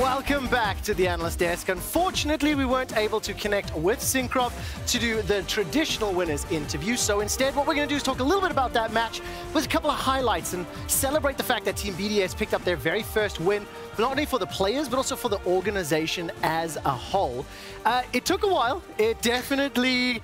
Welcome back to the Analyst Desk. Unfortunately, we weren't able to connect with Cinkrof to do the traditional winners interview. So instead, what we're going to do is talk a little bit about that match with a couple of highlights and celebrate the fact that Team BDS picked up their very first win, not only for the players, but also for the organization as a whole. It took a while. It definitely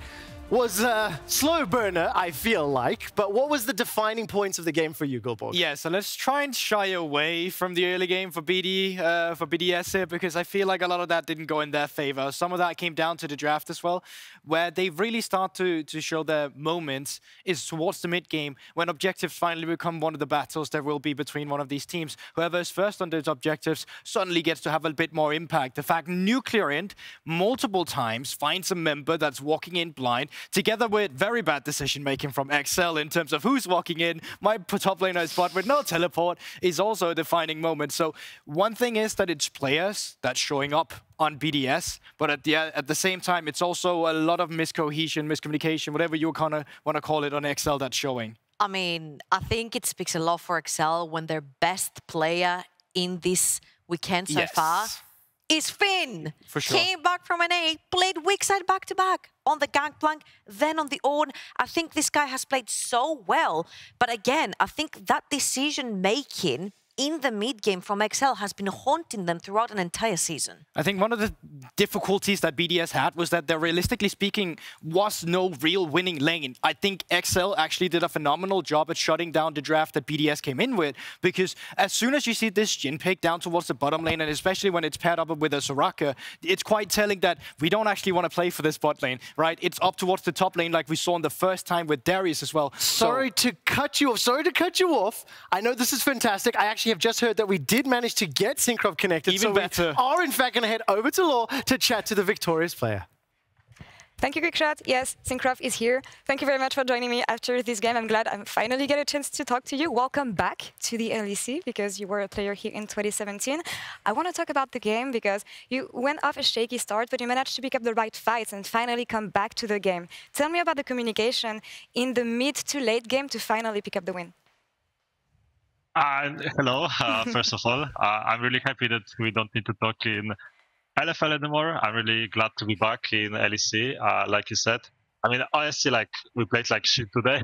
was a slow burner, I feel like. But what was the defining points of the game for you, Guldborg? Yeah, so let's try and shy away from the early game for BDS here, because I feel like a lot of that didn't go in their favor. Some of that came down to the draft as well, where they really start to show their moments is towards the mid game, when objectives finally become one of the battles there will be between one of these teams. Whoever is first on those objectives suddenly gets to have a bit more impact. The fact Nuclearint multiple times finds a member that's walking in blind, together with very bad decision-making from XL in terms of who's walking in. My top laner spot with no teleport is also a defining moment. So one thing is that it's players that's showing up on BDS, but at the same time, it's also a lot of miscohesion, miscommunication, whatever you kind of want to call it on XL that's showing. I mean, I think it speaks a lot for XL when their best player in this weekend so far is Finn. For sure. Came back from an A, played weak side back-to-back on the Gangplank, then on the Ornn. I think this guy has played so well. But again, I think that decision-making in the mid-game from XL has been haunting them throughout an entire season. I think one of the difficulties that BDS had was that there, realistically speaking, was no real winning lane. I think XL actually did a phenomenal job at shutting down the draft that BDS came in with, because as soon as you see this Jhin pick down towards the bottom lane, and especially when it's paired up with a Soraka, it's quite telling that we don't actually want to play for this bot lane, right? It's up towards the top lane like we saw in the first time with Darius as well. Sorry to cut you off. I know this is fantastic. I actually have just heard that we did manage to get Cinkrof connected. Even better. We are in fact going to head over to Laure to chat to the victorious player. Thank you, Quickshot. Yes, Cinkrof is here. Thank you very much for joining me after this game. I'm glad I finally get a chance to talk to you. Welcome back to the LEC, because you were a player here in 2017. I want to talk about the game because you went off a shaky start, but you managed to pick up the right fights and finally come back to the game. Tell me about the communication in the mid to late game to finally pick up the win. Hello, first of all. I'm really happy that we don't need to talk in LFL anymore. I'm really glad to be back in LEC, like you said. I mean, honestly, like, we played like shit today.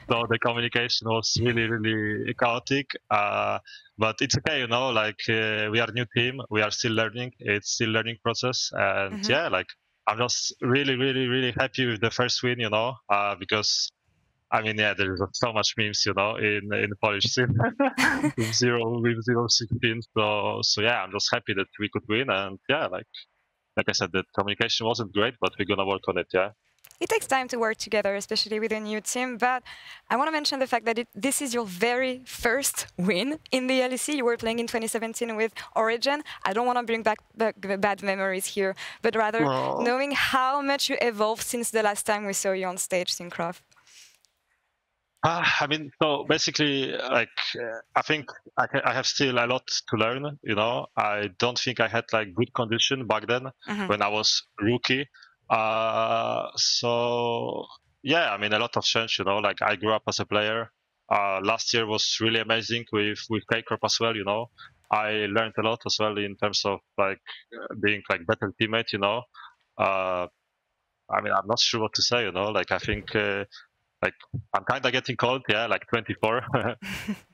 So the communication was really, really chaotic. But it's okay, you know, like, we are a new team. We are still learning. It's still learning process. And yeah, like, I'm just really, really, really happy with the first win, you know, because I mean, yeah, there's so much memes, you know, in the Polish scene with 0-16. So yeah, I'm just happy that we could win, and yeah, like I said, the communication wasn't great, but we're gonna work on it. Yeah. It takes time to work together, especially with a new team. But I want to mention the fact that this is your very first win in the LEC. You were playing in 2017 with Origin. I don't want to bring back bad memories here, but rather knowing how much you evolved since the last time we saw you on stage, Cinkrof. I mean, so basically, like, I think I have still a lot to learn, you know. I don't think I had, like, good condition back then when I was rookie. So, yeah, I mean, a lot of change, you know. Like, I grew up as a player. Last year was really amazing with K-Corp as well, you know. I learned a lot as well in terms of, like, being, like, better teammate, you know. I mean, I'm not sure what to say, you know. Like, I think... like, I'm kind of getting cold, yeah, like 24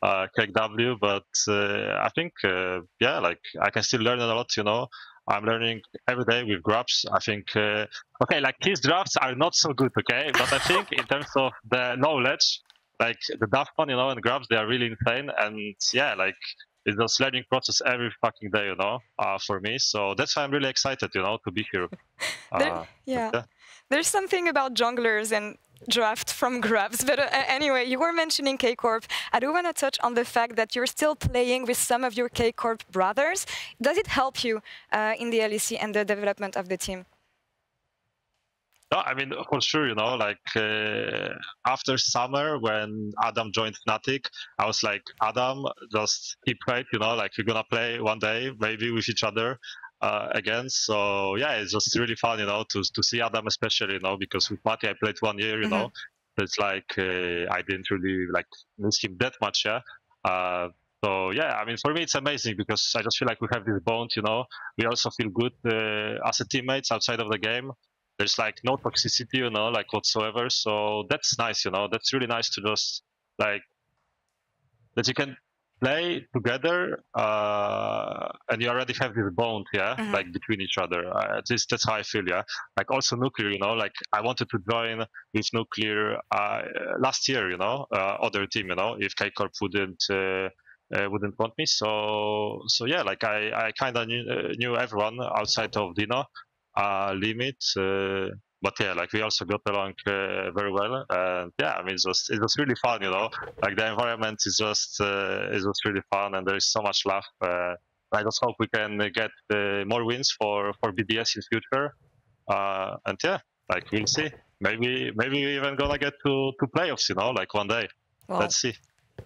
KW, but I think, yeah, like, I can still learn a lot, you know. I'm learning every day with grabs. I think, okay, like, his drafts are not so good, okay, but I think in terms of the knowledge, like, the Daphne, you know, and grabs, they are really insane, and yeah, like, it's just learning process every fucking day, you know, for me. So that's why I'm really excited, you know, to be here. Yeah. There's something about junglers and draft from grabs, but anyway, you were mentioning K-Corp. I do want to touch on the fact that you're still playing with some of your K-Corp brothers. Does it help you in the LEC and the development of the team? No, I mean, for sure, you know, like, after summer when Adam joined Fnatic, I was like, Adam, just keep fight, you know, like, we're gonna play one day, maybe with each other again. So yeah, it's just really fun, you know, to see Adam especially, you know, because with Mati I played 1 year, you know. It's like I didn't really like miss him that much, yeah. So yeah, I mean, for me it's amazing because I just feel like we have this bond, you know. We also feel good as a teammates outside of the game. There's like no toxicity, you know, like whatsoever. So that's nice, you know. That's really nice to just like that you can play together and you already have this bond, yeah, like between each other. That's how I feel, yeah. Like also Nuclear, you know, like I wanted to join with Nuclear last year, you know, other team, you know, if K-Corp wouldn't want me. So yeah, like I kind of knew everyone outside of Dino, Limit. But yeah, like we also got along very well, and yeah, I mean, it was really fun, you know. Like the environment is just really fun, and there is so much laugh. I just hope we can get more wins for BDS in future, and yeah, like we'll see. Maybe we even gonna get to playoffs, you know, like one day. Well, let's see.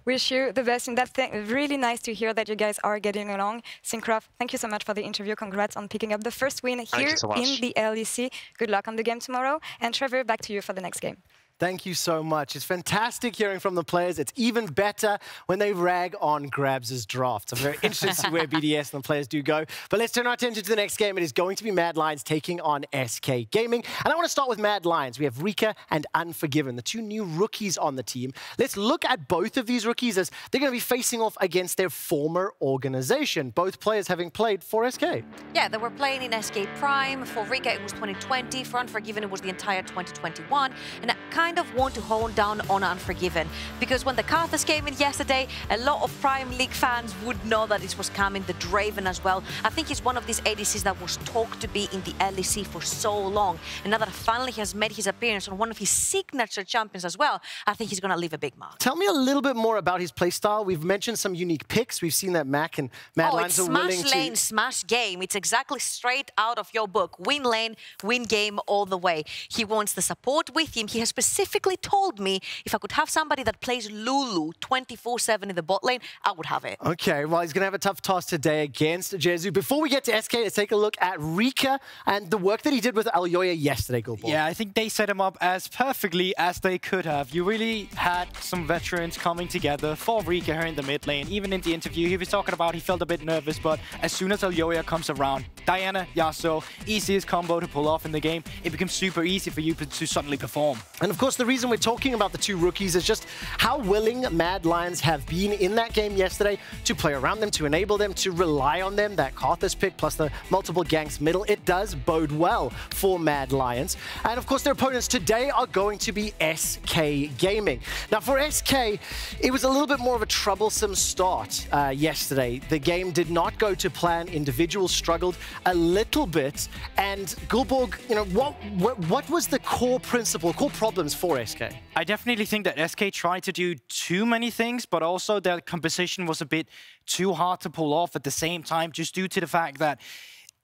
Wish you the best in that thing. Really nice to hear that you guys are getting along. Cinkrof, thank you so much for the interview. Congrats on picking up the first win here in the LEC. Good luck on the game tomorrow. And Trevor, back to you for the next game. Thank you so much. It's fantastic hearing from the players. It's even better when they rag on Grabs' drafts. I'm very interested to see where BDS and the players do go. But let's turn our attention to the next game. It is going to be Mad Lions taking on SK Gaming. And I want to start with Mad Lions. We have Reeker and Unforgiven, the two new rookies on the team. Let's look at both of these rookies as they're going to be facing off against their former organization, both players having played for SK. Yeah, they were playing in SK Prime. For Reeker, it was 2020. For Unforgiven, it was the entire 2021. And kind of want to hone down on Unforgiven because when the Carthus came in yesterday, a lot of Prime League fans would know that it was coming. The Draven as well. I think he's one of these ADCs that was talked to be in the LEC for so long, and now that finally he has made his appearance on one of his signature champions as well, I think he's going to leave a big mark. Tell me a little bit more about his playstyle. We've mentioned some unique picks. We've seen that Mac and Mad Lions are willing to... smash lane, smash game. It's exactly straight out of your book. Win lane, win game all the way. He wants the support with him. He has specifically told me if I could have somebody that plays Lulu 24/7 in the bot lane, I would have it. Okay, well, he's going to have a tough task today against Jezu. Before we get to SK, let's take a look at Reeker and the work that he did with Elyoya yesterday, Guldborg. Yeah, I think they set him up as perfectly as they could have. You really had some veterans coming together for Reeker here in the mid lane. Even in the interview, he was talking about he felt a bit nervous, but as soon as Elyoya comes around, Diana, Yasuo, easiest combo to pull off in the game, it becomes super easy for you to suddenly perform. And of course, the reason we're talking about the two rookies is just how willing Mad Lions have been in that game yesterday to play around them, to enable them, to rely on them. That Carthus pick plus the multiple ganks middle, it does bode well for Mad Lions. And of course, their opponents today are going to be SK Gaming. Now for SK, it was a little bit more of a troublesome start yesterday. The game did not go to plan. Individuals struggled a little bit. And Guldborg, you know, what was the core principle, core problems for SK? I definitely think that SK tried to do too many things, but also their composition was a bit too hard to pull off at the same time, just due to the fact that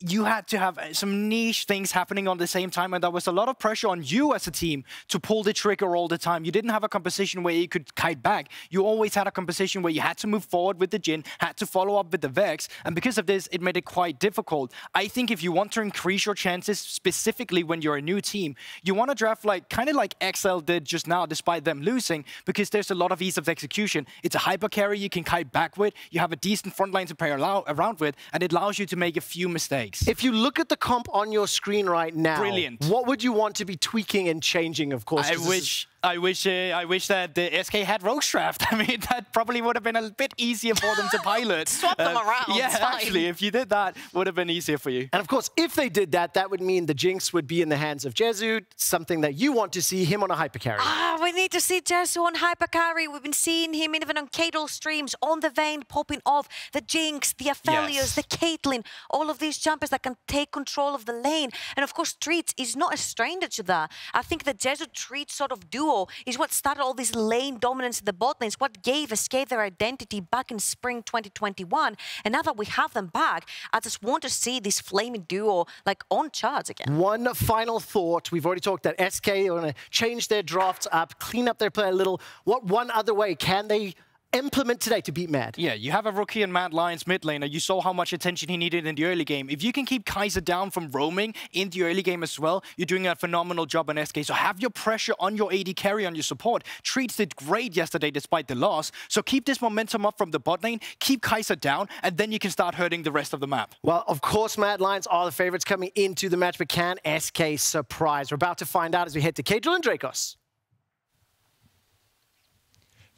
you had to have some niche things happening on the same time, and there was a lot of pressure on you as a team to pull the trigger all the time. You didn't have a composition where you could kite back. You always had a composition where you had to move forward with the Jhin, had to follow up with the Vex, and because of this, it made it quite difficult. I think if you want to increase your chances, specifically when you're a new team, you want to draft kind of like XL did just now, despite them losing, because there's a lot of ease of execution. It's a hyper carry you can kite back with, you have a decent front line to play around with, and it allows you to make a few mistakes. If you look at the comp on your screen right now, brilliant. What would you want to be tweaking and changing, of course? I wish that the SK had Rogue's Draft. I mean, that probably would have been a bit easier for them to pilot. Swap them around. Yeah, actually, if you did that, would have been easier for you. And of course, if they did that, that would mean the Jinx would be in the hands of Jezu, something that you want to see him on a hyper carry. We need to see Jezu on hyper carry. We've been seeing him even on Caedrel streams, on the Vayne, popping off the Jinx, the Aphelios, the Caitlyn, all of these jumpers that can take control of the lane. And of course, Treatz is not a stranger to that. I think the Jezu Treatz sort of duo is what started all this lane dominance in the bot lanes, what gave SK their identity back in spring 2021. And now that we have them back, I just want to see this flaming duo on charts again. One final thought. We've already talked that SK are going to change their drafts up, clean up their play a little. What one other way can they implement today to beat Mad? Yeah, you have a rookie in Mad Lions mid laner. You saw how much attention he needed in the early game. If you can keep Kaiser down from roaming in the early game as well, you're doing a phenomenal job on SK. So have your pressure on your AD carry, on your support. Treatz did great yesterday despite the loss. So keep this momentum up from the bot lane, keep Kaiser down, and then you can start hurting the rest of the map. Well, of course, Mad Lions are the favorites coming into the match, but can SK surprise? We're about to find out as we head to Caedrel and Drakos.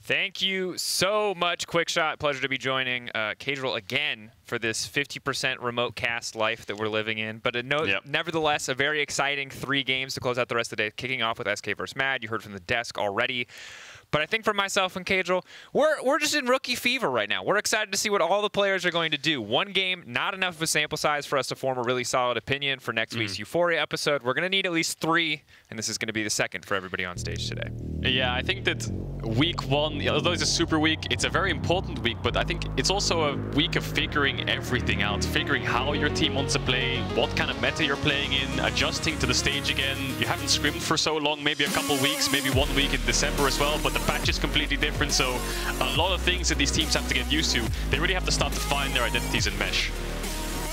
Thank you so much, Quickshot. Pleasure to be joining Caedrel again for this 50% remote cast life that we're living in. But nevertheless, a very exciting 3 games to close out the rest of the day, kicking off with SK versus Mad. You heard from the desk already. But I think for myself and Caedrel, we're just in rookie fever right now. We're excited to see what all the players are going to do. One game, not enough of a sample size for us to form a really solid opinion for next week's Euphoria episode. We're going to need at least 3, and this is going to be the second for everybody on stage today. Yeah, I think that week 1, although it's a super week, it's a very important week, but I think it's also a week of figuring everything out, figuring how your team wants to play, what kind of meta you're playing in, adjusting to the stage again. You haven't scrimmed for so long, maybe a couple weeks, maybe 1 week in December as well, but the patch is completely different, so a lot of things that these teams have to get used to. They really have to start to find their identities and mesh.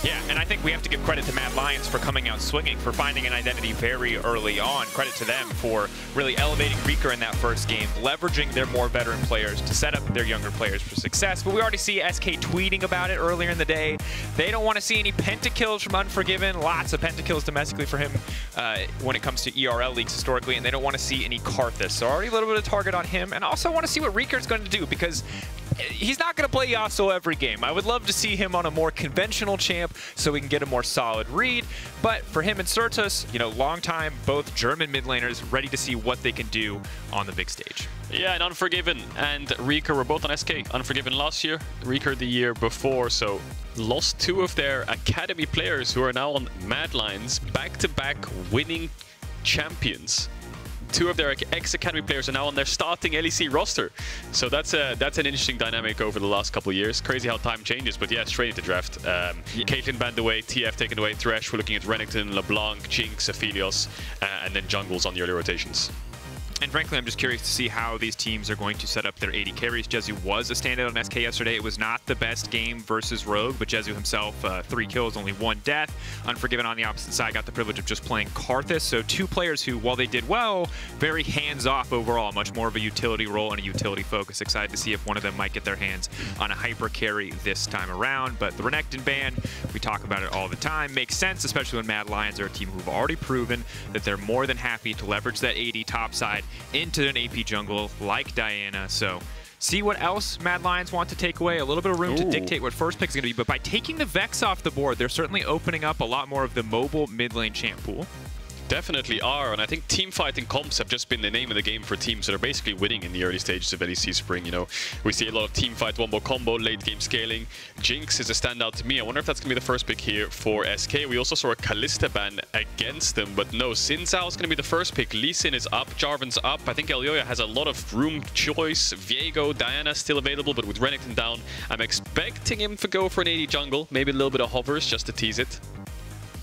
Yeah, and I think we have to give credit to Mad Lions for coming out swinging, for finding an identity very early on. Credit to them for really elevating Reeker in that first game, leveraging their more veteran players to set up their younger players for success. But we already see SK tweeting about it earlier in the day. They don't want to see any pentakills from Unforgiven. Lots of pentakills domestically for him when it comes to ERL leagues historically, and they don't want to see any Karthus. So already a little bit of target on him, and also want to see what Reeker's going to do, because he's not going to play Yasuo every game. I would love to see him on a more conventional champ so we can get a more solid read. But for him and Sertuss, you know, long time, both German mid laners ready to see what they can do on the big stage. Yeah, and Unforgiven and Reeker were both on SK. Unforgiven last year, Reeker the year before, so lost 2 of their academy players who are now on Mad Lions, back-to-back winning champions. 2 of their ex-academy players are now on their starting LEC roster. So that's an interesting dynamic over the last couple of years. Crazy how time changes, but yeah, straight into draft. Caitlyn banned away, TF taken away, Thresh. We're looking at Renekton, LeBlanc, Jinx, Aphelios, and then jungles on the early rotations. And frankly, I'm just curious to see how these teams are going to set up their AD carries. Jezu was a standout on SK yesterday. It was not the best game versus Rogue, but Jezu himself, 3 kills, only 1 death. Unforgiven on the opposite side got the privilege of just playing Karthus. So 2 players who, while they did well, very hands-off overall, much more of a utility role and a utility focus. Excited to see if one of them might get their hands on a hyper carry this time around. But the Renekton ban, we talk about it all the time, makes sense, especially when Mad Lions are a team who've already proven that they're more than happy to leverage that AD top side into an AP jungle like Diana. So see what else Mad Lions want to take away. A little bit of room to dictate what first pick is going to be. But by taking the Vex off the board, they're certainly opening up a lot more of the mobile mid lane champ pool. Definitely are, and I think team fighting comps have just been the name of the game for teams that are basically winning in the early stages of LEC Spring. You know, we see a lot of team fight wombo combo, late game scaling. Jinx is a standout to me. I wonder if that's going to be the first pick here for SK. We also saw a Kalista ban against them, but no, Xin Zhao is going to be the first pick. Lee Sin is up, Jarvan's up. I think Elyoya has a lot of room choice. Viego, Diana still available, but with Renekton down, I'm expecting him to go for an AD jungle. Maybe a little bit of hovers just to tease it.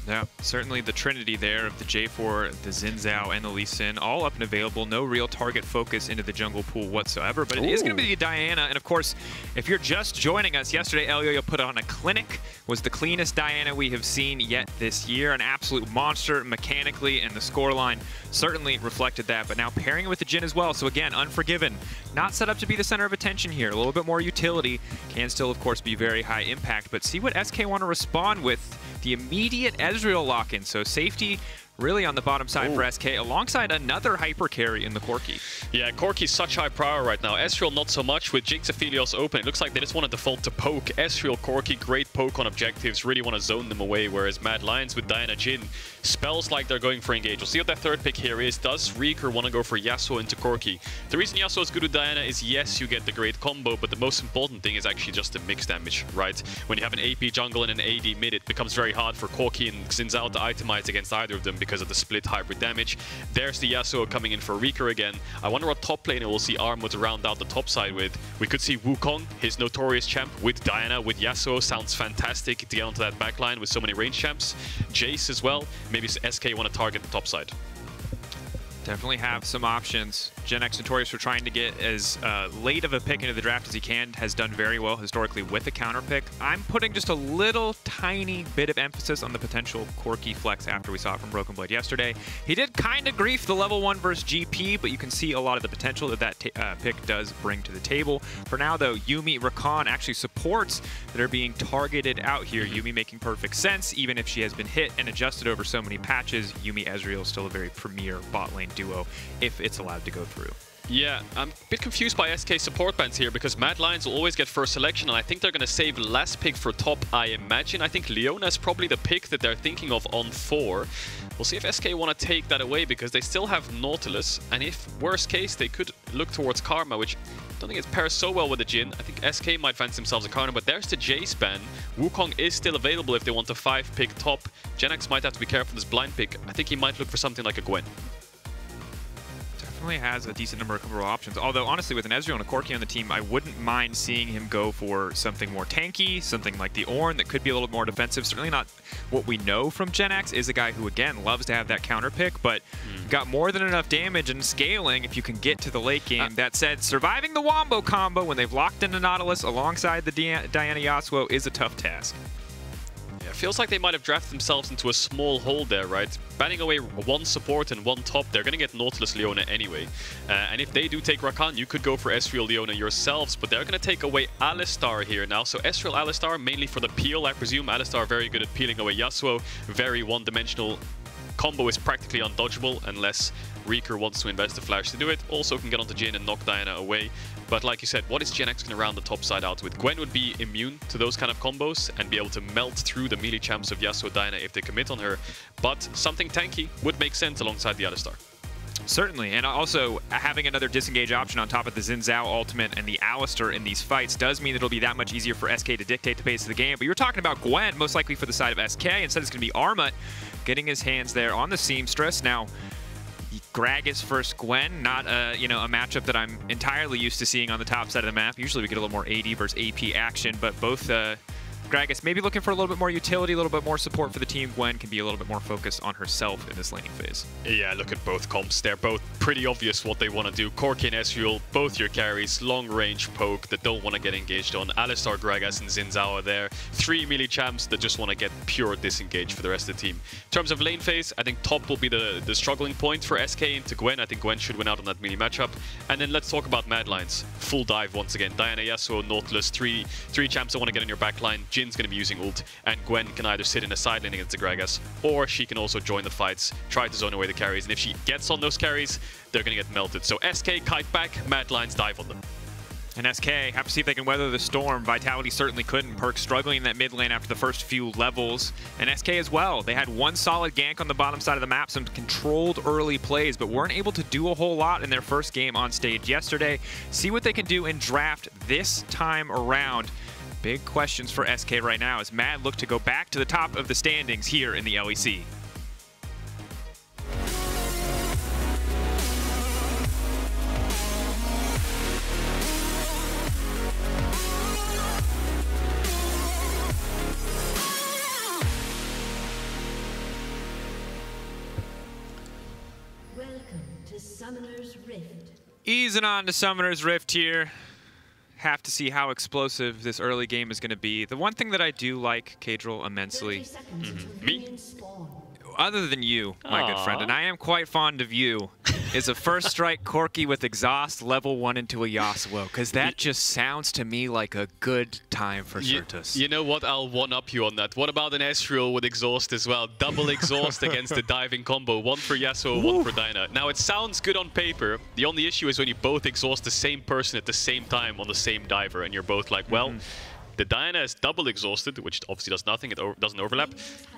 Yeah, certainly the trinity there of the J4, the Xin Zhao, and the Lee Sin, all up and available. No real target focus into the jungle pool whatsoever, but it is going to be Diana. And of course, if you're just joining us, yesterday Elyoya put on a clinic, was the cleanest Diana we have seen yet this year. An absolute monster mechanically, and the scoreline certainly reflected that. But now pairing it with the Jhin as well. So again, Unforgiven, not set up to be the center of attention here. A little bit more utility, can still of course be very high impact, but see what SK want to respond with the immediate Ezreal lock-in. So safety really on the bottom side for SK, alongside another hyper carry in the Corki. Yeah, Corki's such high power right now. Ezreal not so much. With Jinx Aphelios open, it looks like they just want to default to poke. Ezreal, Corki, great poke on objectives, really want to zone them away, whereas Mad Lions with Diana Jhin spells like they're going for engage. We'll see what that third pick here is. Does Reeker want to go for Yasuo into Corki? The reason Yasuo is good with Diana is, yes, you get the great combo, but the most important thing is actually just the mix damage, right? When you have an AP jungle and an AD mid, it becomes very hard for Corki and Xin Zhao to itemize against either of them because of the split hybrid damage. There's the Yasuo coming in for Reeker again. I wonder what top laner we'll see Armut round out the top side with. We could see Wukong, his notorious champ, with Diana, with Yasuo. Sounds fantastic to get onto that backline with so many range champs. Jace as well. Maybe SK want to target the top side. Definitely have some options. Jenax notorious for trying to get as late of a pick into the draft as he can, has done very well historically with a counter pick. I'm putting just a little tiny bit of emphasis on the potential Corki flex after we saw it from Broken Blade yesterday. He did kind of grief the level 1 versus GP, but you can see a lot of the potential that pick does bring to the table. For now though, Yuumi Rakan actually supports that are being targeted out here. Yuumi making perfect sense, even if she has been hit and adjusted over so many patches. Yuumi Ezreal is still a very premier bot lane duo if it's allowed to go through. Yeah, I'm a bit confused by SK support bans here because Mad Lions will always get first selection, and I think they're going to save last pick for top, I imagine. I think Leona is probably the pick that they're thinking of on 4. We'll see if SK want to take that away because they still have Nautilus, and if worst case, they could look towards Karma, which I don't think it pairs so well with the Jhin. I think SK might fancy themselves a Karma, but there's the Jace ban. Wukong is still available if they want to 5-pick top. Jenax might have to be careful with this blind pick. I think he might look for something like a Gwen. Definitely has a decent number of coverable options. Although, honestly, with an Ezreal and a Corki on the team, I wouldn't mind seeing him go for something more tanky, something like the Ornn that could be a little more defensive. Certainly not what we know from Jenax. Is a guy who, again, loves to have that counter pick, but got more than enough damage and scaling if you can get to the late game. That said, surviving the Wombo combo when they've locked into Nautilus alongside the Diana Yasuo is a tough task. Yeah, feels like they might have drafted themselves into a small hole there, right? Banning away 1 support and 1 top, they're going to get Nautilus Leona anyway. And if they do take Rakan, you could go for Ezreal Leona yourselves, but they're going to take away Alistar here now. So Ezreal Alistar, mainly for the peel, I presume. Alistar very good at peeling away Yasuo. Very one-dimensional. Combo is practically undodgeable unless Reeker wants to invest the flash to do it. Also can get onto Jhin and knock Diana away. But like you said, what is Jenax going to round the top side out with? Gwen would be immune to those kind of combos and be able to melt through the melee champs of Yasuo Diana if they commit on her. But something tanky would make sense alongside the Alistar. Certainly, and also having another disengage option on top of the Xin Zhao ultimate and the Alistar in these fights does mean that it'll be that much easier for SK to dictate the pace of the game. But you were talking about Gwen, most likely for the side of SK. Instead, it's going to be Armut getting his hands there on the seamstress. Now, Gragas versus Gwen, not a matchup that I'm entirely used to seeing on the top side of the map. Usually we get a little more AD versus AP action, but both Gragas maybe looking for a little bit more utility, a little bit more support for the team. Gwen can be a little bit more focused on herself in this laning phase. Yeah, look at both comps. They're both pretty obvious what they want to do. Corki and Ezreal, both your carries, long-range poke that don't want to get engaged on. Alistar, Gragas, and Xin Zhao are there. 3 melee champs that just want to get pure disengage for the rest of the team. In terms of lane phase, I think top will be the struggling point for SK into Gwen. I think Gwen should win out on that melee matchup. And then let's talk about Mad Lions. Full dive once again. Diana, Yasuo, Nautilus, three champs that want to get in your backline. Jin's going to be using ult, and Gwen can either sit in a side lane against the Gragas, or she can also join the fights, try to zone away the carries, and if she gets on those carries, they're going to get melted. So SK kite back, Mad Lions dive on them. And SK have to see if they can weather the storm. Vitality certainly couldn't. Perk struggling in that mid lane after the first few levels. And SK as well. They had one solid gank on the bottom side of the map, some controlled early plays, but weren't able to do a whole lot in their first game on stage yesterday. See what they can do in draft this time around. Big questions for SK right now as Mad look to go back to the top of the standings here in the LEC. Welcome to Summoner's Rift. Easing on to Summoner's Rift here. Have to see how explosive this early game is going to be. The one thing that I do like Caedrel immensely, Me? other than you, my good friend, and I am quite fond of you, is a first strike Corki with exhaust level 1 into a Yasuo, because that just sounds to me like a good time for Sertuss. You know what? I'll one-up you on that. What about an Ezreal with exhaust as well? Double exhaust against the diving combo. One for Yasuo, one for Diana. Now, it sounds good on paper. The only issue is when you both exhaust the same person at the same time on the same diver, and you're both like, well, the Diana is double exhausted, which obviously does nothing, it doesn't overlap,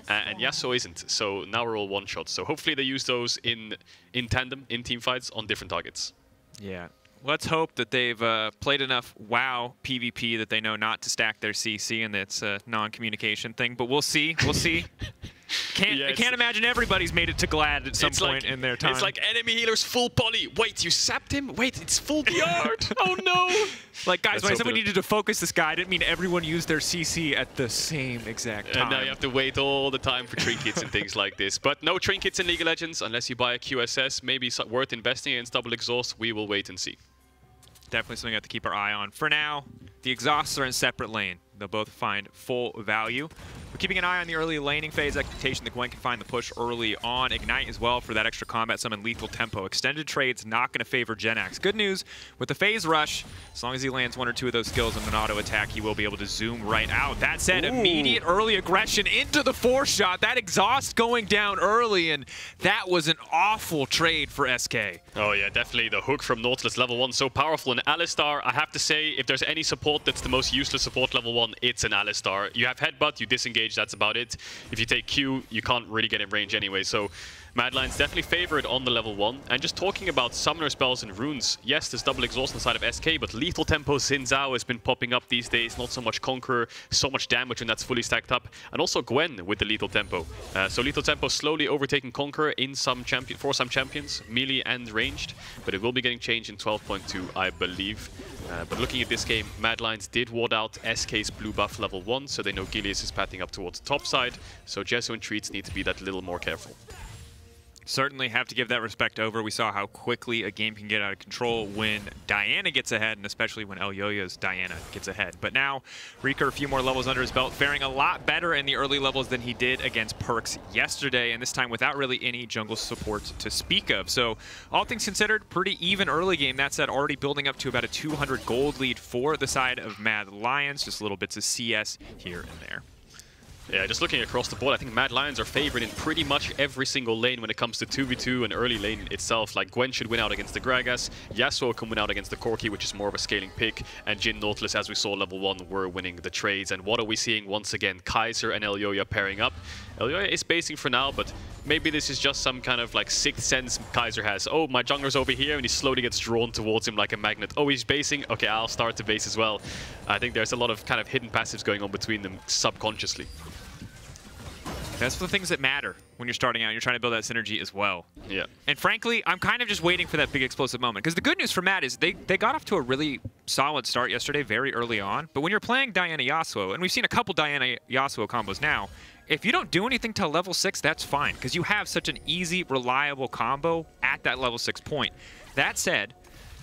and Yasuo isn't. So now we're all one-shots. So hopefully they use those in tandem, in team fights, on different targets. Yeah. Let's hope that they've played enough WoW PvP that they know not to stack their CC, and it's a non-communication thing, but we'll see. We'll see. I can't imagine everybody's made it to Glad at some point in their time. It's like enemy healers full poly. Wait, you sapped him? Wait, it's full yard. Oh no! Like, guys, when I said we needed to focus this guy, I didn't mean everyone used their CC at the same exact time. And now you have to wait all the time for trinkets and things like this. But no trinkets in League of Legends unless you buy a QSS. Maybe it's worth investing against double exhaust. We will wait and see. Definitely something we have to keep our eye on. For now, the exhausts are in separate lane. They'll both find full value. We're keeping an eye on the early laning phase. Expectation that Gwen can find the push early on. Ignite as well for that extra combat summon, lethal tempo. Extended trade's not going to favor Jenax. Good news, with the phase rush, as long as he lands 1 or 2 of those skills in an auto attack, he will be able to zoom right out. That said, immediate early aggression into the 4-shot. That exhaust going down early, and that was an awful trade for SK. Oh yeah, definitely the hook from Nautilus level 1, so powerful. And Alistar, I have to say, if there's any support that's the most useless support level 1, it's an Alistar. You have headbutt, you disengage, that's about it. If you take Q, you can't really get in range anyway, so Madline's definitely favored on the level 1. And just talking about summoner spells and runes, yes, there's double exhaust on the side of SK, but lethal tempo Xin Zhao has been popping up these days, not so much Conqueror, so much damage when that's fully stacked up. And also Gwen with the lethal tempo. So lethal tempo slowly overtaking Conqueror in for some champions, melee and ranged, but it will be getting changed in 12.2, I believe. But looking at this game, Madlines did ward out SK's blue buff level 1, so they know Gilius is pathing up towards the top side, so Jezu and Treatz need to be that little more careful. Certainly have to give that respect over. We saw how quickly a game can get out of control when Diana gets ahead, and especially when Elyoya's Diana gets ahead. But now, Reeker, a few more levels under his belt, faring a lot better in the early levels than he did against Perks yesterday, and this time without really any jungle support to speak of. So, all things considered, pretty even early game. That said, already building up to about a 200 gold lead for the side of Mad Lions. Just little bits of CS here and there. Yeah, just looking across the board, I think Mad Lions are favored in pretty much every single lane when it comes to 2v2 and early lane itself. Like, Gwen should win out against the Gragas, Yasuo can win out against the Corki, which is more of a scaling pick, and Jhin Nautilus, as we saw level 1, were winning the trades. And what are we seeing once again? Kaiser and Elyoya pairing up. Elyoya is basing for now, but maybe this is just some kind of like sixth sense Kaiser has. Oh, my jungler's over here, and he slowly gets drawn towards him like a magnet. Oh, he's basing. Okay, I'll start to base as well. I think there's a lot of kind of hidden passives going on between them subconsciously. That's the things that matter when you're starting out. You're trying to build that synergy as well. Yeah. And frankly, I'm kind of just waiting for that big explosive moment. Because the good news for Matt is they got off to a really solid start yesterday, very early on. But when you're playing Diana Yasuo, and we've seen a couple Diana Yasuo combos now, if you don't do anything till level 6, that's fine. Because you have such an easy, reliable combo at that level 6 point. That said,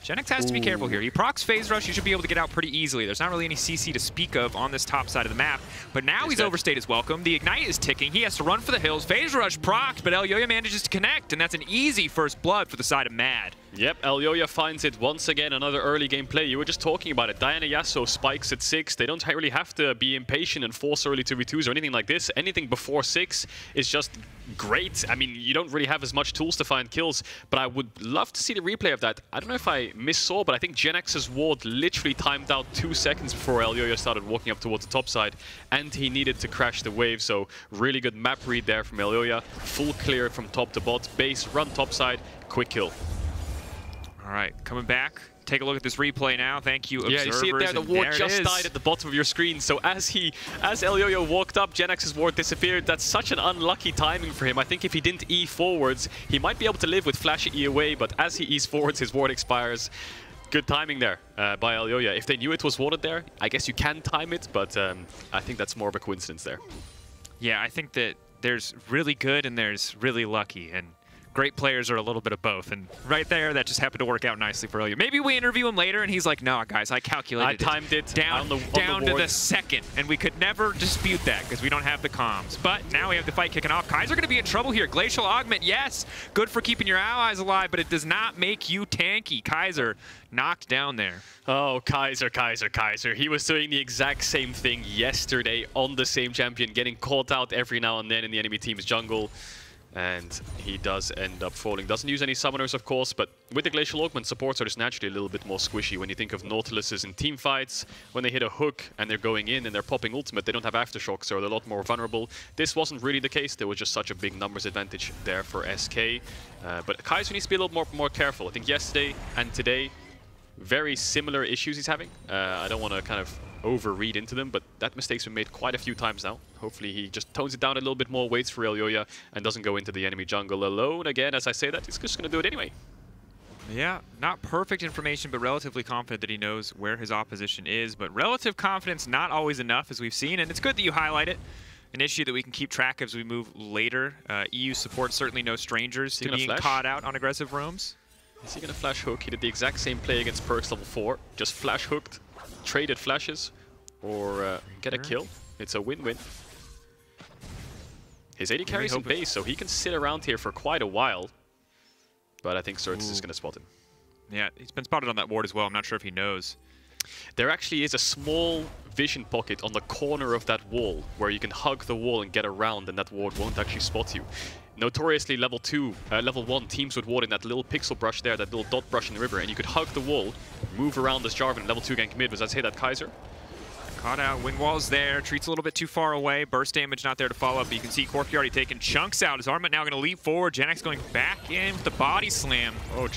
Jenax has to be careful here. He procs Phase Rush, you should be able to get out pretty easily. There's not really any CC to speak of on this top side of the map, but now he's overstayed his welcome. The Ignite is ticking. He has to run for the hills. Phase Rush procced, but Elyoya manages to connect, and that's an easy first blood for the side of Mad. Yep, Elyoya finds it once again, another early game play. You were just talking about it. Diana Yasuo spikes at 6. They don't really have to be impatient and force early 2v2s or anything like this. Anything before 6 is just great. I mean, you don't really have as much tools to find kills, but I would love to see the replay of that. I don't know if I missaw, but I think Jenax's ward literally timed out 2 seconds before Elyoya started walking up towards the top side, and he needed to crash the wave, so really good map read there from Elyoya. Full clear from top to bot, base, run top side, quick kill. All right, coming back. Take a look at this replay now. Thank you, observers. Yeah, you see it there. The ward just died at the bottom of your screen. So as Elyoya walked up, Jenax's ward disappeared. That's such an unlucky timing for him. I think if he didn't E forwards, he might be able to live with flash E away, but as he E's forwards, his ward expires. Good timing there by Elyoya. If they knew it was warded there, I guess you can time it, but I think that's more of a coincidence there. Yeah, I think that there's really good and there's really lucky, and great players are a little bit of both, and right there, that just happened to work out nicely for Elyoya. Maybe we interview him later, and he's like, "No, guys, I calculated I timed it down to the second," and we could never dispute that because we don't have the comms. But now we have the fight kicking off. Kaiser going to be in trouble here. Glacial Augment, yes, good for keeping your allies alive, but it does not make you tanky. Kaiser knocked down there. Oh, Kaiser. He was doing the exact same thing yesterday on the same champion, getting caught out every now and then in the enemy team's jungle. And he does end up falling. Doesn't use any summoners, of course, but with the Glacial Augment, supports are just naturally a little bit more squishy. When you think of Nautiluses in team fights, when they hit a hook and they're going in and they're popping ultimate, they don't have aftershock, so they're a lot more vulnerable. This wasn't really the case. There was just such a big numbers advantage there for SK. But Kaiser needs to be a little more careful. I think yesterday and today, very similar issues he's having. I don't want to kind of overread into them, but that mistake's been made quite a few times now. Hopefully he just tones it down a little bit more, waits for Elyoya, and doesn't go into the enemy jungle alone. Again, as I say that, he's just going to do it anyway. Yeah, not perfect information, but relatively confident that he knows where his opposition is. But relative confidence not always enough, as we've seen, and it's good that you highlight it. An issue that we can keep track of as we move later. EU support certainly no strangers to being caught out on aggressive roams. Is he going to flash hook? He did the exact same play against Perks level 4. Just flash hooked, traded flashes, or get a kill. It's a win-win. His AD carries in base, so he can sit around here for quite a while. But I think Sertuss is going to spot him. Yeah, he's been spotted on that ward as well. I'm not sure if he knows. There actually is a small vision pocket on the corner of that wall where you can hug the wall and get around, and that ward won't actually spot you. Notoriously, level 1 teams would ward in that little pixel brush there, that little dot brush in the river, and you could hug the wall, move around this Jarvan, level 2 gank mid. Was that say that Kaiser? Caught out, wind wall's there, Treatz a little bit too far away, burst damage not there to follow up, but you can see Corki already taking chunks out. Is Armut now going to leap forward? Jenax going back in with the body slam. Oh,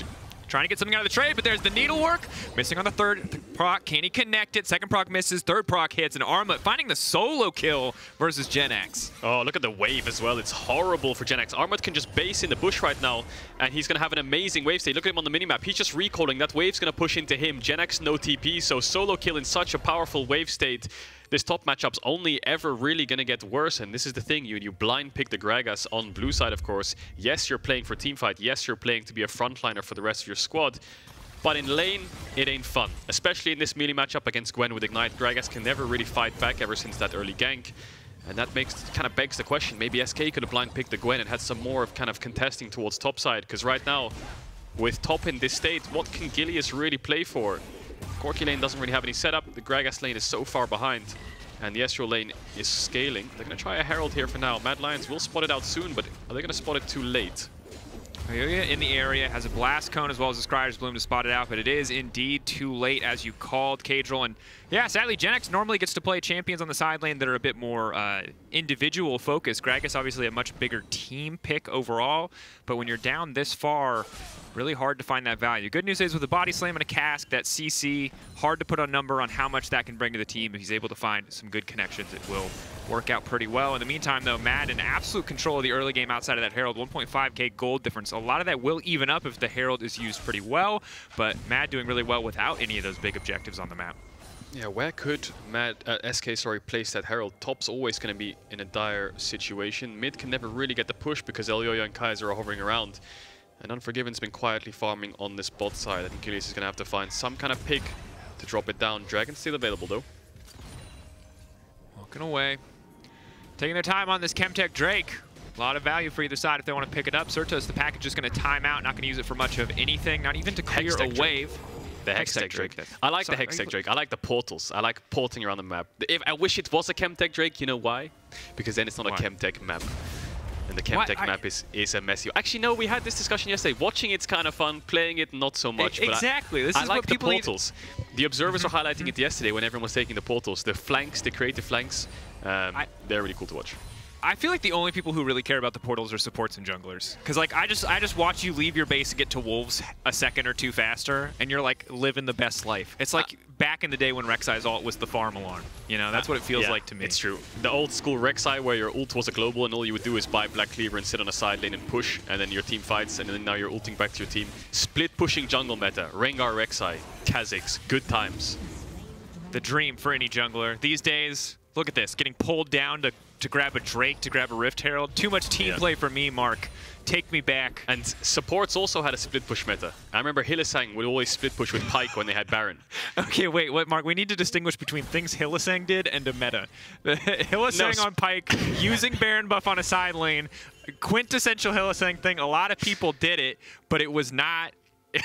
trying to get something out of the trade, but there's the needlework. Missing on the third proc. Can he connect it? Second proc misses, third proc hits, and Armut finding the solo kill versus Jenax. Oh, look at the wave as well. It's horrible for Jenax. Armut can just base in the bush right now, and he's going to have an amazing wave state. Look at him on the minimap. He's just recalling. That wave's going to push into him. Jenax no TP, so solo kill in such a powerful wave state. This top matchup's only ever really going to get worse, and this is the thing. You blind pick the Gragas on blue side, of course. Yes, you're playing for teamfight. Yes, you're playing to be a frontliner for the rest of your squad. But in lane, it ain't fun. Especially in this melee matchup against Gwen with Ignite. Gragas can never really fight back ever since that early gank. And that kind of begs the question. Maybe SK could have blind picked the Gwen and had some more of kind of contesting towards top side. Because right now, with top in this state, what can Gilius really play for? Corki lane doesn't really have any setup. The Gragas lane is so far behind. And the Ezreal lane is scaling. They're going to try a Herald here for now. Mad Lions will spot it out soon, but are they going to spot it too late? Elyoya in the area has a blast cone as well as a Scryer's Bloom to spot it out, but it is indeed too late, as you called, Caedrel. And yeah, sadly, Jenax normally gets to play champions on the side lane that are a bit more individual focused. Gragas obviously a much bigger team pick overall, but when you're down this far, really hard to find that value. Good news is with a body slam and a cask, that CC, hard to put a number on how much that can bring to the team. If he's able to find some good connections, it will work out pretty well. In the meantime, though, Mad in absolute control of the early game outside of that Herald. 1.5k gold difference. A lot of that will even up if the Herald is used pretty well, but Mad doing really well without any of those big objectives on the map. Yeah, where could SK place that Herald? Top's always going to be in a dire situation. Mid can never really get the push because Elyoya and Kaiser are hovering around. And Unforgiven's been quietly farming on this bot side. I think Gilius is going to have to find some kind of pick to drop it down. Dragon's still available, though. Walking away. Taking their time on this Chemtech Drake. A lot of value for either side if they want to pick it up. Sertuss, the package is going to time out. Not going to use it for much of anything. Not even to clear a wave. The Hextech Drake. I like the Hextech Drake. I like the portals. I like porting around the map. I wish it was a Chemtech Drake. You know why? Because then it's not a Chemtech map. And the Chemtech map is a messy. Actually, no, we had this discussion yesterday. Watching it's kind of fun. Playing it, not so much. Exactly. This is like the portals. The observers were highlighting it yesterday when everyone was taking the portals. The flanks, the creative flanks, they're really cool to watch. I feel like the only people who really care about the portals are supports and junglers. Because like I just watch you leave your base and get to wolves a second or two faster, and you're like living the best life. It's like back in the day when Rek'Sai's ult was the farm alarm. You know, that's what it feels like to me. It's true. The old school Rek'Sai where your ult was a global and all you would do is buy Black Cleaver and sit on a side lane and push, and then your team fights, and then now you're ulting back to your team. Split pushing jungle meta. Rengar Rek'Sai. Kha'Zix. Good times. The dream for any jungler. These days, look at this. Getting pulled down to grab a Drake, to grab a Rift Herald. Too much team play for me, Mark. Take me back. And supports also had a split push meta. I remember Hylissang would always split push with Pyke when they had Baron. Okay, wait, what, Mark? We need to distinguish between things Hylissang did and a meta. Hylissang on Pyke, using Baron buff on a side lane, quintessential Hylissang thing. A lot of people did it, but it was not...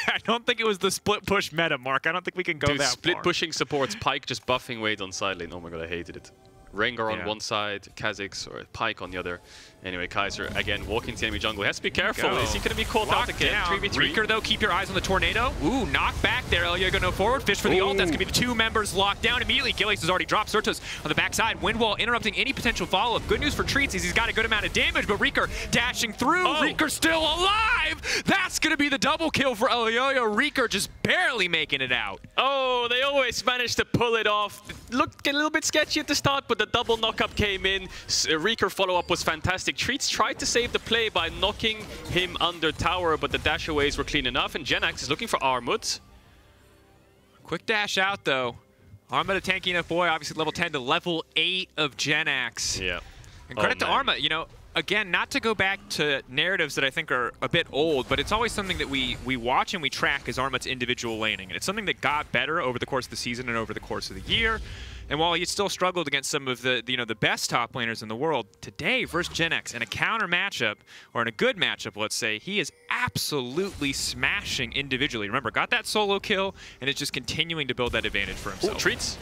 I don't think it was the split push meta, Mark. I don't think we can go that far. Split pushing supports Pyke just buffing Wade on side lane. Oh my god, I hated it. Rengar on one side, Kha'Zix or Pyke on the other. Anyway, Kaiser, again, walking to enemy jungle. He has to be careful. Is he going to be caught out again? 3v3. Reeker, though, keep your eyes on the tornado. Ooh, knock back there. Elyoya going to go forward. Fish for the ult. That's going to be the 2 members locked down immediately. Gilius has already dropped Sertuss on the backside. Wind wall interrupting any potential follow-up. Good news for Treatz is he's got a good amount of damage, but Reeker dashing through. Reeker still alive. That's going to be the double kill for Elyoya. Reeker just barely making it out. Oh, they always managed to pull it off. Looked a little bit sketchy at the start, but the double knock-up came in. Reeker follow-up was fantastic. Treatz tried to save the play by knocking him under tower, but the dash-aways were clean enough, and Jenax is looking for Armut. Quick dash out, though. Armut a tanky enough boy, obviously level 10 to level 8 of Jenax. Yeah. And credit to Armut, you know, again, not to go back to narratives that I think are a bit old, but it's always something that we watch and we track as Armut's individual laning. And it's something that got better over the course of the season and over the course of the year. And while he still struggled against some of the, the best top laners in the world, today versus Jenax in a counter matchup, or in a good matchup, let's say, he is absolutely smashing individually. Remember, got that solo kill, and is just continuing to build that advantage for himself. Treatz.